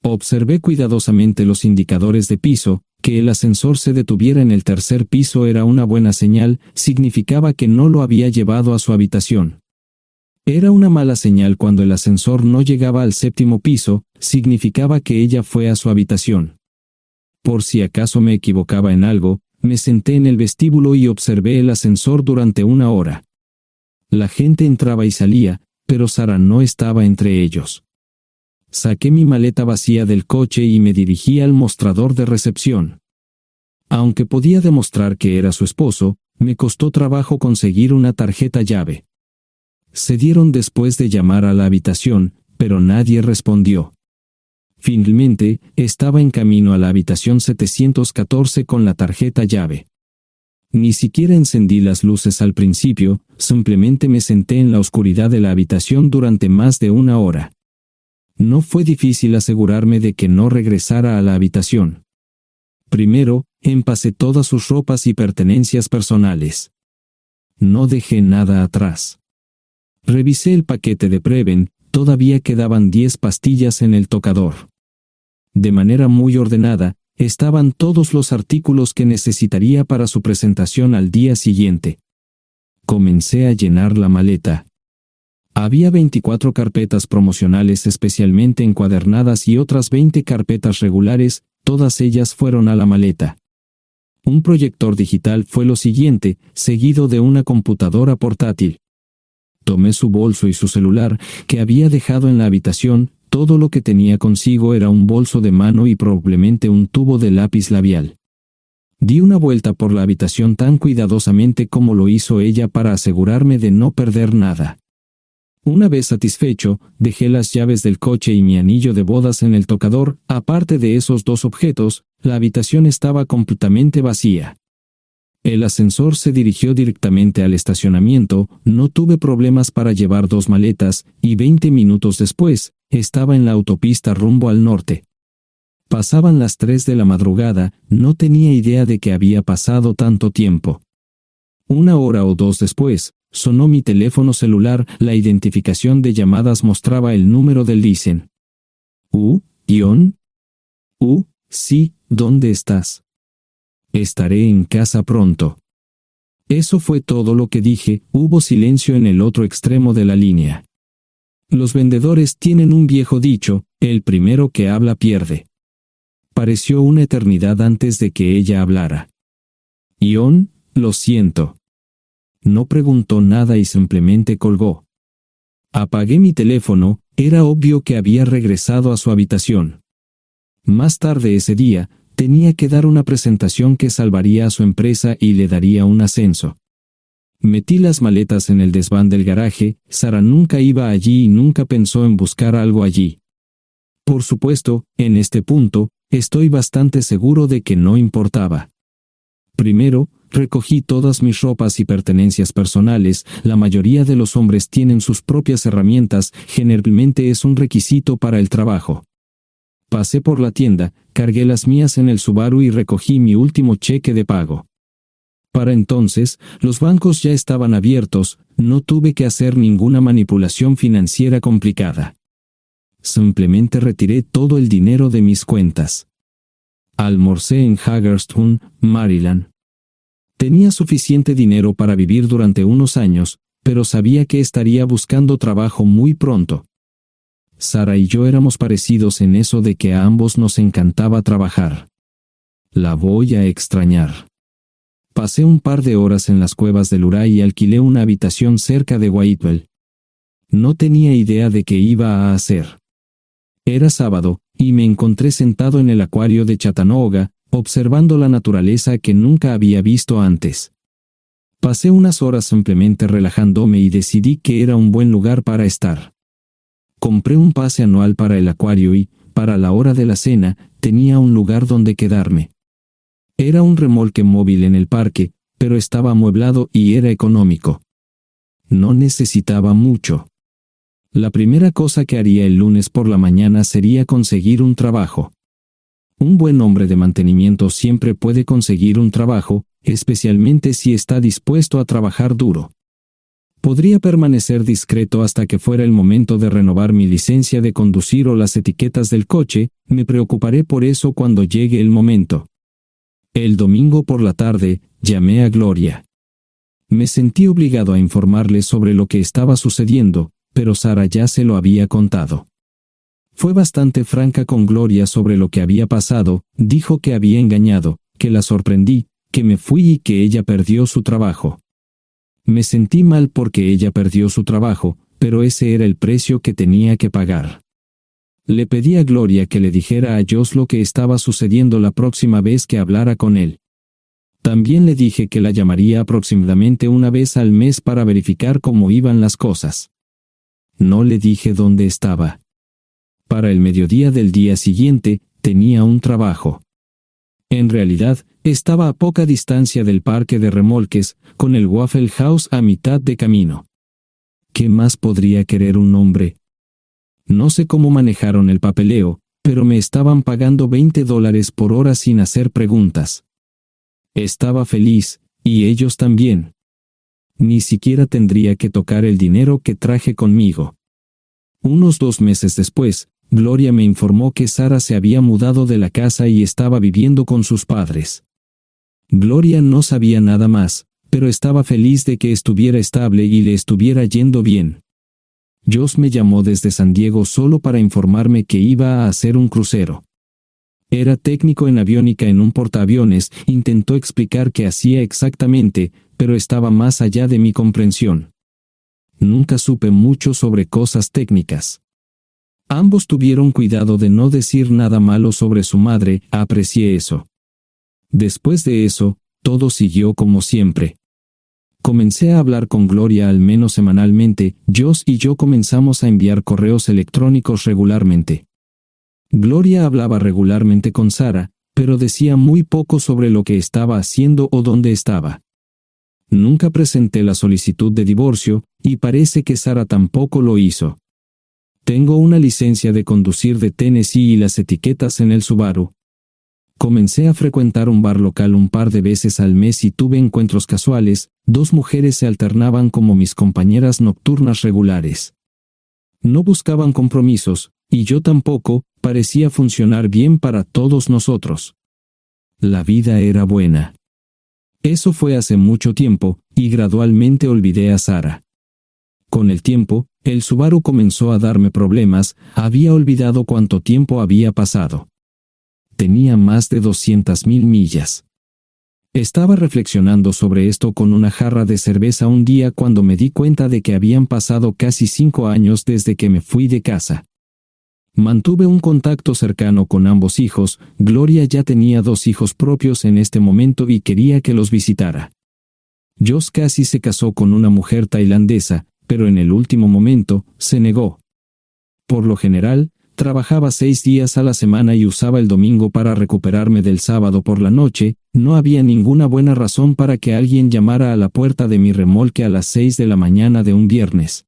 Observé cuidadosamente los indicadores de piso. Que el ascensor se detuviera en el tercer piso era una buena señal, significaba que no lo había llevado a su habitación. Era una mala señal cuando el ascensor no llegaba al séptimo piso, significaba que ella fue a su habitación. Por si acaso me equivocaba en algo, me senté en el vestíbulo y observé el ascensor durante 1 hora. La gente entraba y salía, pero Sara no estaba entre ellos. Saqué mi maleta vacía del coche y me dirigí al mostrador de recepción. Aunque podía demostrar que era su esposo, me costó trabajo conseguir una tarjeta llave. Se dieron después de llamar a la habitación, pero nadie respondió. Finalmente, estaba en camino a la habitación 714 con la tarjeta llave. Ni siquiera encendí las luces al principio, simplemente me senté en la oscuridad de la habitación durante más de 1 hora. No fue difícil asegurarme de que no regresara a la habitación. Primero, empacé todas sus ropas y pertenencias personales. No dejé nada atrás. Revisé el paquete de Preven, todavía quedaban 10 pastillas en el tocador. De manera muy ordenada, estaban todos los artículos que necesitaría para su presentación al día siguiente. Comencé a llenar la maleta. Había 24 carpetas promocionales especialmente encuadernadas y otras 20 carpetas regulares, todas ellas fueron a la maleta. Un proyector digital fue lo siguiente, seguido de una computadora portátil. Tomé su bolso y su celular, que había dejado en la habitación. Todo lo que tenía consigo era un bolso de mano y probablemente un tubo de lápiz labial. Di una vuelta por la habitación tan cuidadosamente como lo hizo ella para asegurarme de no perder nada. Una vez satisfecho, dejé las llaves del coche y mi anillo de bodas en el tocador. Aparte de esos 2 objetos, la habitación estaba completamente vacía. El ascensor se dirigió directamente al estacionamiento, no tuve problemas para llevar 2 maletas, y 20 minutos después, estaba en la autopista rumbo al norte. Pasaban las 3 de la madrugada, no tenía idea de que había pasado tanto tiempo. 1 hora o 2 después, sonó mi teléfono celular, la identificación de llamadas mostraba el número del Listen. ¿Ion? Sí, ¿dónde estás? Estaré en casa pronto. Eso fue todo lo que dije. Hubo silencio en el otro extremo de la línea. Los vendedores tienen un viejo dicho, el primero que habla pierde. Pareció una eternidad antes de que ella hablara. Ion, lo siento. No preguntó nada y simplemente colgó. Apagué mi teléfono, era obvio que había regresado a su habitación. Más tarde ese día, tenía que dar una presentación que salvaría a su empresa y le daría un ascenso. Metí las maletas en el desván del garaje. Sara nunca iba allí y nunca pensó en buscar algo allí. Por supuesto, en este punto, estoy bastante seguro de que no importaba. Primero, recogí todas mis ropas y pertenencias personales. La mayoría de los hombres tienen sus propias herramientas, generalmente es un requisito para el trabajo. Pasé por la tienda, cargué las mías en el Subaru y recogí mi último cheque de pago. Para entonces, los bancos ya estaban abiertos, no tuve que hacer ninguna manipulación financiera complicada. Simplemente retiré todo el dinero de mis cuentas. Almorcé en Hagerstown, Maryland. Tenía suficiente dinero para vivir durante unos años, pero sabía que estaría buscando trabajo muy pronto. Sara y yo éramos parecidos en eso de que a ambos nos encantaba trabajar. La voy a extrañar. Pasé un par de horas en las cuevas del Uray y alquilé una habitación cerca de Whitewell. No tenía idea de qué iba a hacer. Era sábado, y me encontré sentado en el acuario de Chattanooga, observando la naturaleza que nunca había visto antes. Pasé unas horas simplemente relajándome y decidí que era un buen lugar para estar. Compré un pase anual para el acuario y, para la hora de la cena, tenía un lugar donde quedarme. Era un remolque móvil en el parque, pero estaba amueblado y era económico. No necesitaba mucho. La primera cosa que haría el lunes por la mañana sería conseguir un trabajo. Un buen hombre de mantenimiento siempre puede conseguir un trabajo, especialmente si está dispuesto a trabajar duro. Podría permanecer discreto hasta que fuera el momento de renovar mi licencia de conducir o las etiquetas del coche, me preocuparé por eso cuando llegue el momento. El domingo por la tarde, llamé a Gloria. Me sentí obligado a informarle sobre lo que estaba sucediendo, pero Sara ya se lo había contado. Fue bastante franca con Gloria sobre lo que había pasado, dijo que había engañado, que la sorprendí, que me fui y que ella perdió su trabajo. Me sentí mal porque ella perdió su trabajo, pero ese era el precio que tenía que pagar. Le pedí a Gloria que le dijera a Josh lo que estaba sucediendo la próxima vez que hablara con él. También le dije que la llamaría aproximadamente una vez al mes para verificar cómo iban las cosas. No le dije dónde estaba. Para el mediodía del día siguiente, tenía un trabajo. En realidad, estaba a poca distancia del parque de remolques, con el Waffle House a mitad de camino. ¿Qué más podría querer un hombre? No sé cómo manejaron el papeleo, pero me estaban pagando $20 por hora sin hacer preguntas. Estaba feliz, y ellos también. Ni siquiera tendría que tocar el dinero que traje conmigo. Unos 2 meses después, Gloria me informó que Sara se había mudado de la casa y estaba viviendo con sus padres. Gloria no sabía nada más, pero estaba feliz de que estuviera estable y le estuviera yendo bien. Josh me llamó desde San Diego solo para informarme que iba a hacer un crucero. Era técnico en aviónica en un portaaviones, intentó explicar qué hacía exactamente, pero estaba más allá de mi comprensión. Nunca supe mucho sobre cosas técnicas. Ambos tuvieron cuidado de no decir nada malo sobre su madre, aprecié eso. Después de eso, todo siguió como siempre. Comencé a hablar con Gloria al menos semanalmente, Josh y yo comenzamos a enviar correos electrónicos regularmente. Gloria hablaba regularmente con Sara, pero decía muy poco sobre lo que estaba haciendo o dónde estaba. Nunca presenté la solicitud de divorcio, y parece que Sara tampoco lo hizo. Tengo una licencia de conducir de Tennessee y las etiquetas en el Subaru. Comencé a frecuentar un bar local un par de veces al mes y tuve encuentros casuales, 2 mujeres se alternaban como mis compañeras nocturnas regulares. No buscaban compromisos, y yo tampoco, parecía funcionar bien para todos nosotros. La vida era buena. Eso fue hace mucho tiempo, y gradualmente olvidé a Sara. Con el tiempo, el Subaru comenzó a darme problemas, había olvidado cuánto tiempo había pasado. Tenía más de 200,000 millas. Estaba reflexionando sobre esto con una jarra de cerveza un día cuando me di cuenta de que habían pasado casi 5 años desde que me fui de casa. Mantuve un contacto cercano con ambos hijos, Gloria ya tenía 2 hijos propios en este momento y quería que los visitara. Josh casi se casó con una mujer tailandesa, pero en el último momento, se negó. Por lo general, trabajaba 6 días a la semana y usaba el domingo para recuperarme del sábado por la noche, no había ninguna buena razón para que alguien llamara a la puerta de mi remolque a las 6 de la mañana de un viernes.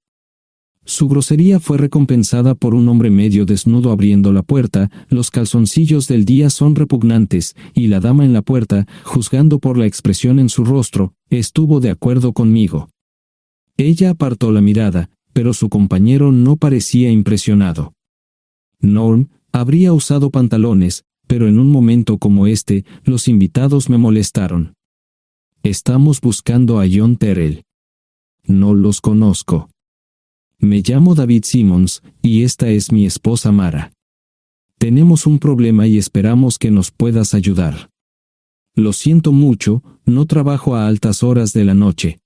Su grosería fue recompensada por un hombre medio desnudo abriendo la puerta, los calzoncillos del día son repugnantes, y la dama en la puerta, juzgando por la expresión en su rostro, estuvo de acuerdo conmigo. Ella apartó la mirada, pero su compañero no parecía impresionado. Norm habría usado pantalones, pero en un momento como este, los invitados me molestaron. Estamos buscando a John Terrell. No los conozco. Me llamo David Simmons, y esta es mi esposa Mara. Tenemos un problema y esperamos que nos puedas ayudar. Lo siento mucho, no trabajo a altas horas de la noche.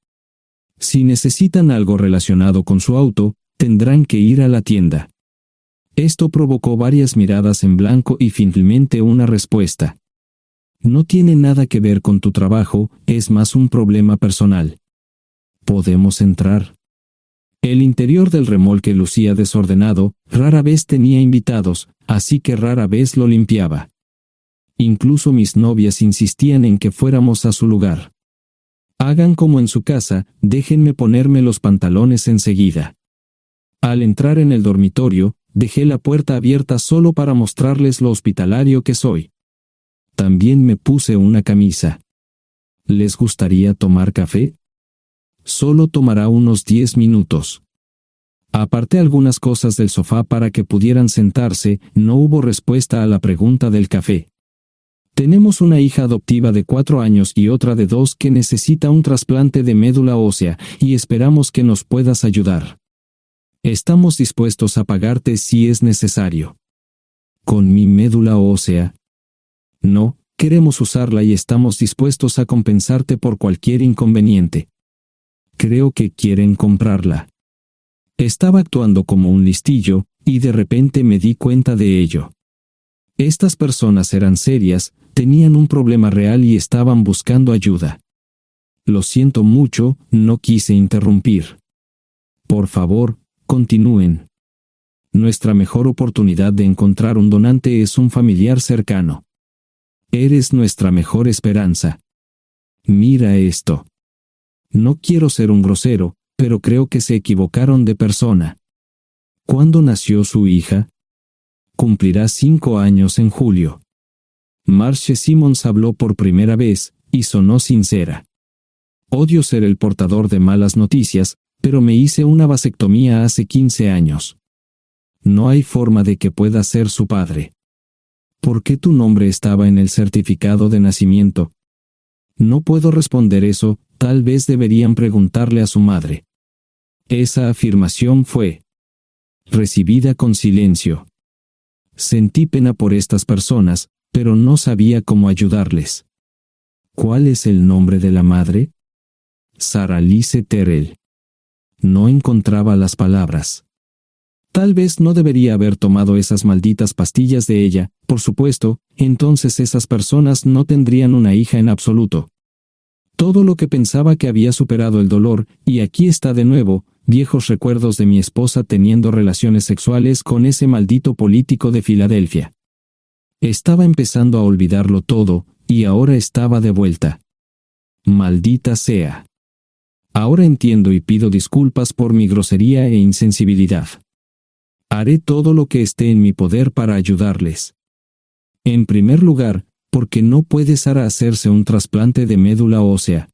Si necesitan algo relacionado con su auto, tendrán que ir a la tienda. Esto provocó varias miradas en blanco y finalmente una respuesta. No tiene nada que ver con tu trabajo, es más un problema personal. ¿Podemos entrar? El interior del remolque lucía desordenado, rara vez tenía invitados, así que rara vez lo limpiaba. Incluso mis novias insistían en que fuéramos a su lugar. Hagan como en su casa, déjenme ponerme los pantalones enseguida. Al entrar en el dormitorio, dejé la puerta abierta solo para mostrarles lo hospitalario que soy. También me puse una camisa. ¿Les gustaría tomar café? Solo tomará unos 10 minutos. Aparté algunas cosas del sofá para que pudieran sentarse. No hubo respuesta a la pregunta del café. Tenemos una hija adoptiva de 4 años y otra de 2 que necesita un trasplante de médula ósea, y esperamos que nos puedas ayudar. Estamos dispuestos a pagarte si es necesario. ¿Con mi médula ósea? No, queremos usarla y estamos dispuestos a compensarte por cualquier inconveniente. Creo que quieren comprarla. Estaba actuando como un listillo, y de repente me di cuenta de ello. Estas personas eran serias, tenían un problema real y estaban buscando ayuda. Lo siento mucho, no quise interrumpir. Por favor, continúen. Nuestra mejor oportunidad de encontrar un donante es un familiar cercano. Eres nuestra mejor esperanza. Mira esto. No quiero ser un grosero, pero creo que se equivocaron de persona. ¿Cuándo nació su hija? Cumplirá 5 años en julio. Marche Simons habló por primera vez, y sonó sincera. Odio ser el portador de malas noticias, pero me hice una vasectomía hace 15 años. No hay forma de que pueda ser su padre. ¿Por qué tu nombre estaba en el certificado de nacimiento? No puedo responder eso, tal vez deberían preguntarle a su madre. Esa afirmación fue recibida con silencio. Sentí pena por estas personas, pero no sabía cómo ayudarles. ¿Cuál es el nombre de la madre? Sarah Lise Terrell. No encontraba las palabras. Tal vez no debería haber tomado esas malditas pastillas de ella, por supuesto, entonces esas personas no tendrían una hija en absoluto. Todo lo que pensaba que había superado el dolor, y aquí está de nuevo, viejos recuerdos de mi esposa teniendo relaciones sexuales con ese maldito político de Filadelfia. Estaba empezando a olvidarlo todo, y ahora estaba de vuelta. Maldita sea. Ahora entiendo y pido disculpas por mi grosería e insensibilidad. Haré todo lo que esté en mi poder para ayudarles. En primer lugar, porque no puede Sara hacerse un trasplante de médula ósea.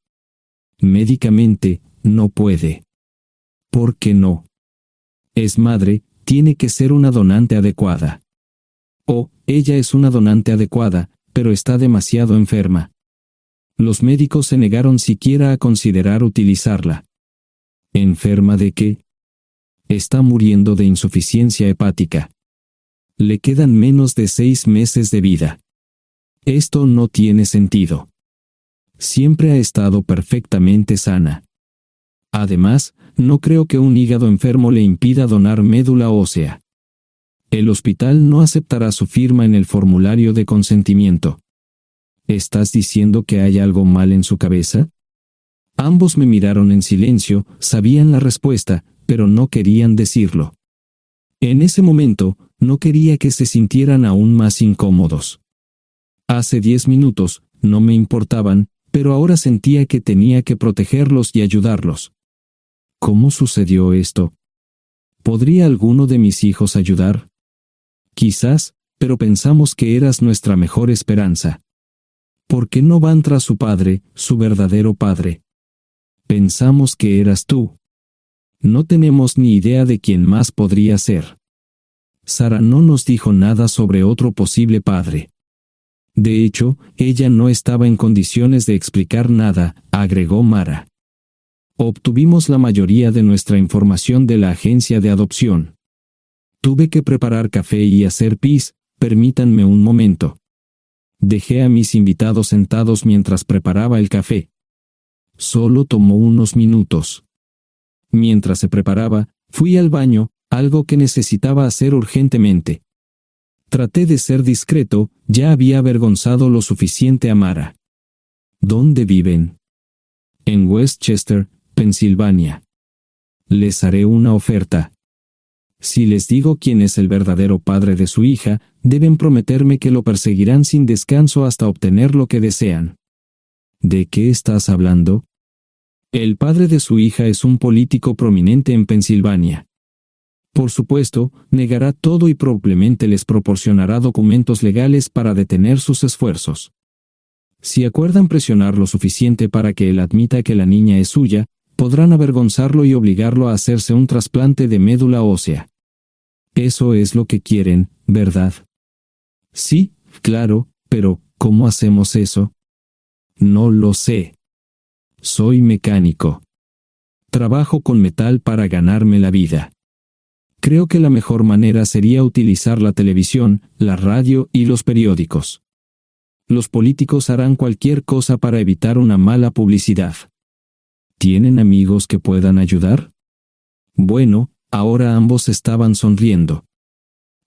Médicamente, no puede. ¿Por qué no? Es madre, tiene que ser una donante adecuada. Ella es una donante adecuada, pero está demasiado enferma. Los médicos se negaron siquiera a considerar utilizarla. ¿Enferma de qué? Está muriendo de insuficiencia hepática. Le quedan menos de 6 meses de vida. Esto no tiene sentido. Siempre ha estado perfectamente sana. Además, no creo que un hígado enfermo le impida donar médula ósea. El hospital no aceptará su firma en el formulario de consentimiento. ¿Estás diciendo que hay algo mal en su cabeza? Ambos me miraron en silencio, sabían la respuesta, pero no querían decirlo. En ese momento, no quería que se sintieran aún más incómodos. Hace 10 minutos, no me importaban, pero ahora sentía que tenía que protegerlos y ayudarlos. ¿Cómo sucedió esto? ¿Podría alguno de mis hijos ayudar? Quizás, pero pensamos que eras nuestra mejor esperanza. ¿Por qué no van tras su padre, su verdadero padre? Pensamos que eras tú. No tenemos ni idea de quién más podría ser. Sara no nos dijo nada sobre otro posible padre. De hecho, ella no estaba en condiciones de explicar nada, agregó Mara. Obtuvimos la mayoría de nuestra información de la agencia de adopción. Tuve que preparar café y hacer pis, permítanme un momento. Dejé a mis invitados sentados mientras preparaba el café. Solo tomó unos minutos. Mientras se preparaba, fui al baño, algo que necesitaba hacer urgentemente. Traté de ser discreto, ya había avergonzado lo suficiente a Mara. ¿Dónde viven? En Westchester, Pensilvania. Les haré una oferta. Si les digo quién es el verdadero padre de su hija, deben prometerme que lo perseguirán sin descanso hasta obtener lo que desean. ¿De qué estás hablando? El padre de su hija es un político prominente en Pensilvania. Por supuesto, negará todo y probablemente les proporcionará documentos legales para detener sus esfuerzos. Si acuerdan presionar lo suficiente para que él admita que la niña es suya, podrán avergonzarlo y obligarlo a hacerse un trasplante de médula ósea. Eso es lo que quieren, ¿verdad? Sí, claro, pero ¿cómo hacemos eso? No lo sé. Soy mecánico. Trabajo con metal para ganarme la vida. Creo que la mejor manera sería utilizar la televisión, la radio y los periódicos. Los políticos harán cualquier cosa para evitar una mala publicidad. ¿Tienen amigos que puedan ayudar? Bueno, ahora ambos estaban sonriendo.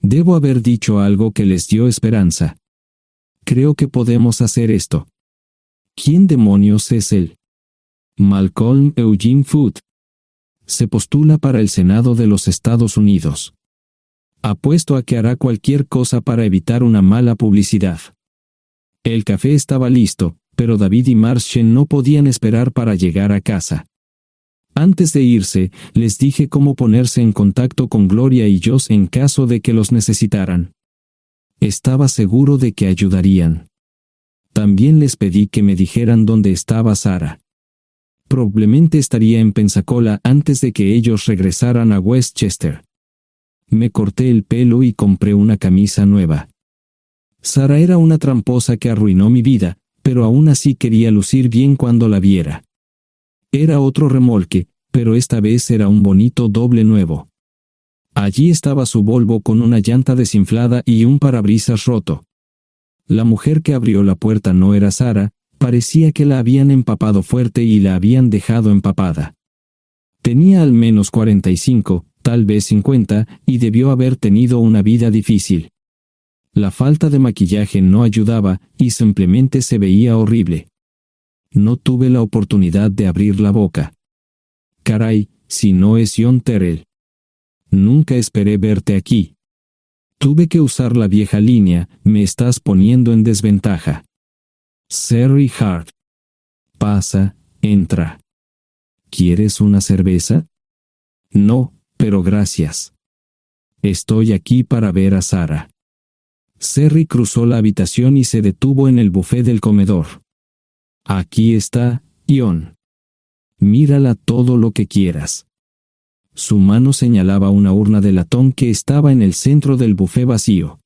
Debo haber dicho algo que les dio esperanza. Creo que podemos hacer esto. ¿Quién demonios es él? Malcolm Eugene Foote. Se postula para el Senado de los Estados Unidos. Apuesto a que hará cualquier cosa para evitar una mala publicidad. El café estaba listo, pero David y Marshall no podían esperar para llegar a casa. Antes de irse, les dije cómo ponerse en contacto con Gloria y Josh en caso de que los necesitaran. Estaba seguro de que ayudarían. También les pedí que me dijeran dónde estaba Sarah. Probablemente estaría en Pensacola antes de que ellos regresaran a Westchester. Me corté el pelo y compré una camisa nueva. Sarah era una tramposa que arruinó mi vida, pero aún así quería lucir bien cuando la viera. Era otro remolque, pero esta vez era un bonito doble nuevo. Allí estaba su Volvo con una llanta desinflada y un parabrisas roto. La mujer que abrió la puerta no era Sarah, parecía que la habían empapado fuerte y la habían dejado empapada. Tenía al menos 45, tal vez 50, y debió haber tenido una vida difícil. La falta de maquillaje no ayudaba, y simplemente se veía horrible. No tuve la oportunidad de abrir la boca. Caray, si no es John Terrell. Nunca esperé verte aquí. Tuve que usar la vieja línea, me estás poniendo en desventaja. Sherry Hart. Pasa, entra. ¿Quieres una cerveza? No, pero gracias. Estoy aquí para ver a Sarah. Sherry cruzó la habitación y se detuvo en el buffet del comedor. Aquí está, John. Mírala todo lo que quieras. Su mano señalaba una urna de latón que estaba en el centro del buffet vacío.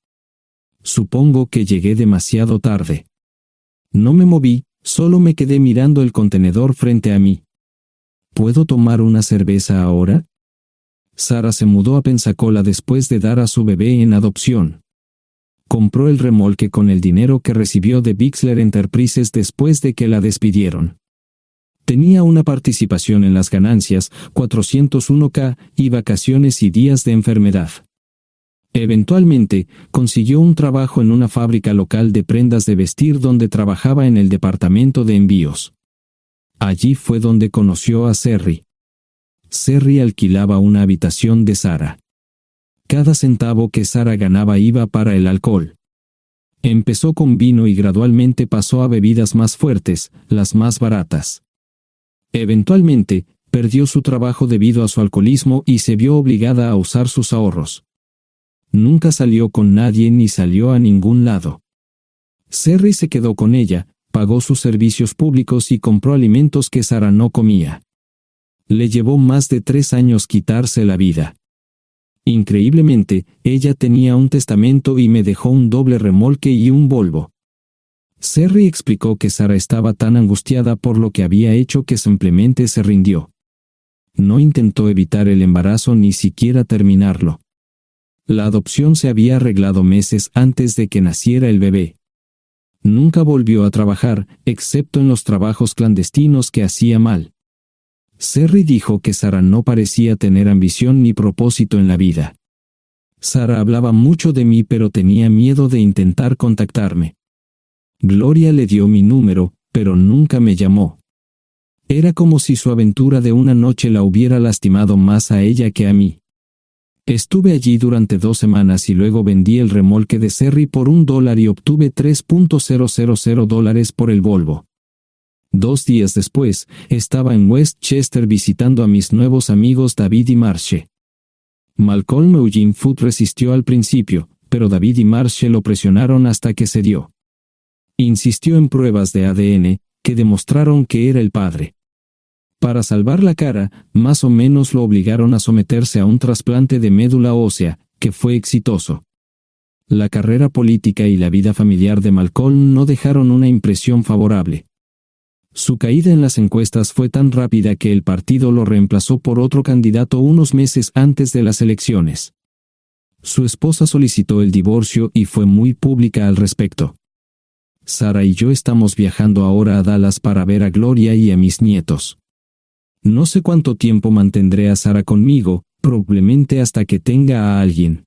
Supongo que llegué demasiado tarde. No me moví, solo me quedé mirando el contenedor frente a mí. ¿Puedo tomar una cerveza ahora? Sarah se mudó a Pensacola después de dar a su bebé en adopción. Compró el remolque con el dinero que recibió de Bixler Enterprises después de que la despidieron. Tenía una participación en las ganancias, 401k, y vacaciones y días de enfermedad. Eventualmente, consiguió un trabajo en una fábrica local de prendas de vestir donde trabajaba en el departamento de envíos. Allí fue donde conoció a Sherry. Sherry alquilaba una habitación de Sarah. Cada centavo que Sarah ganaba iba para el alcohol. Empezó con vino y gradualmente pasó a bebidas más fuertes, las más baratas. Eventualmente, perdió su trabajo debido a su alcoholismo y se vio obligada a usar sus ahorros. Nunca salió con nadie ni salió a ningún lado. Sherry se quedó con ella, pagó sus servicios públicos y compró alimentos que Sarah no comía. Le llevó más de 3 años quitarse la vida. Increíblemente, ella tenía un testamento y me dejó un doble remolque y un Volvo. Sherry explicó que Sarah estaba tan angustiada por lo que había hecho que simplemente se rindió. No intentó evitar el embarazo ni siquiera terminarlo. La adopción se había arreglado meses antes de que naciera el bebé. Nunca volvió a trabajar, excepto en los trabajos clandestinos que hacía mal. Sherry dijo que Sarah no parecía tener ambición ni propósito en la vida. Sarah hablaba mucho de mí pero tenía miedo de intentar contactarme. Gloria le dio mi número, pero nunca me llamó. Era como si su aventura de una noche la hubiera lastimado más a ella que a mí. Estuve allí durante 2 semanas y luego vendí el remolque de Sherry por $1 y obtuve $3,000 por el Volvo. 2 días después, estaba en Westchester visitando a mis nuevos amigos David y Marshall. Malcolm Eugene Foote resistió al principio, pero David y Marshall lo presionaron hasta que cedió. Insistió en pruebas de ADN, que demostraron que era el padre. Para salvar la cara, más o menos lo obligaron a someterse a un trasplante de médula ósea, que fue exitoso. La carrera política y la vida familiar de Malcolm no dejaron una impresión favorable. Su caída en las encuestas fue tan rápida que el partido lo reemplazó por otro candidato unos meses antes de las elecciones. Su esposa solicitó el divorcio y fue muy pública al respecto. Sara y yo estamos viajando ahora a Dallas para ver a Gloria y a mis nietos. No sé cuánto tiempo mantendré a Sara conmigo, probablemente hasta que tenga a alguien.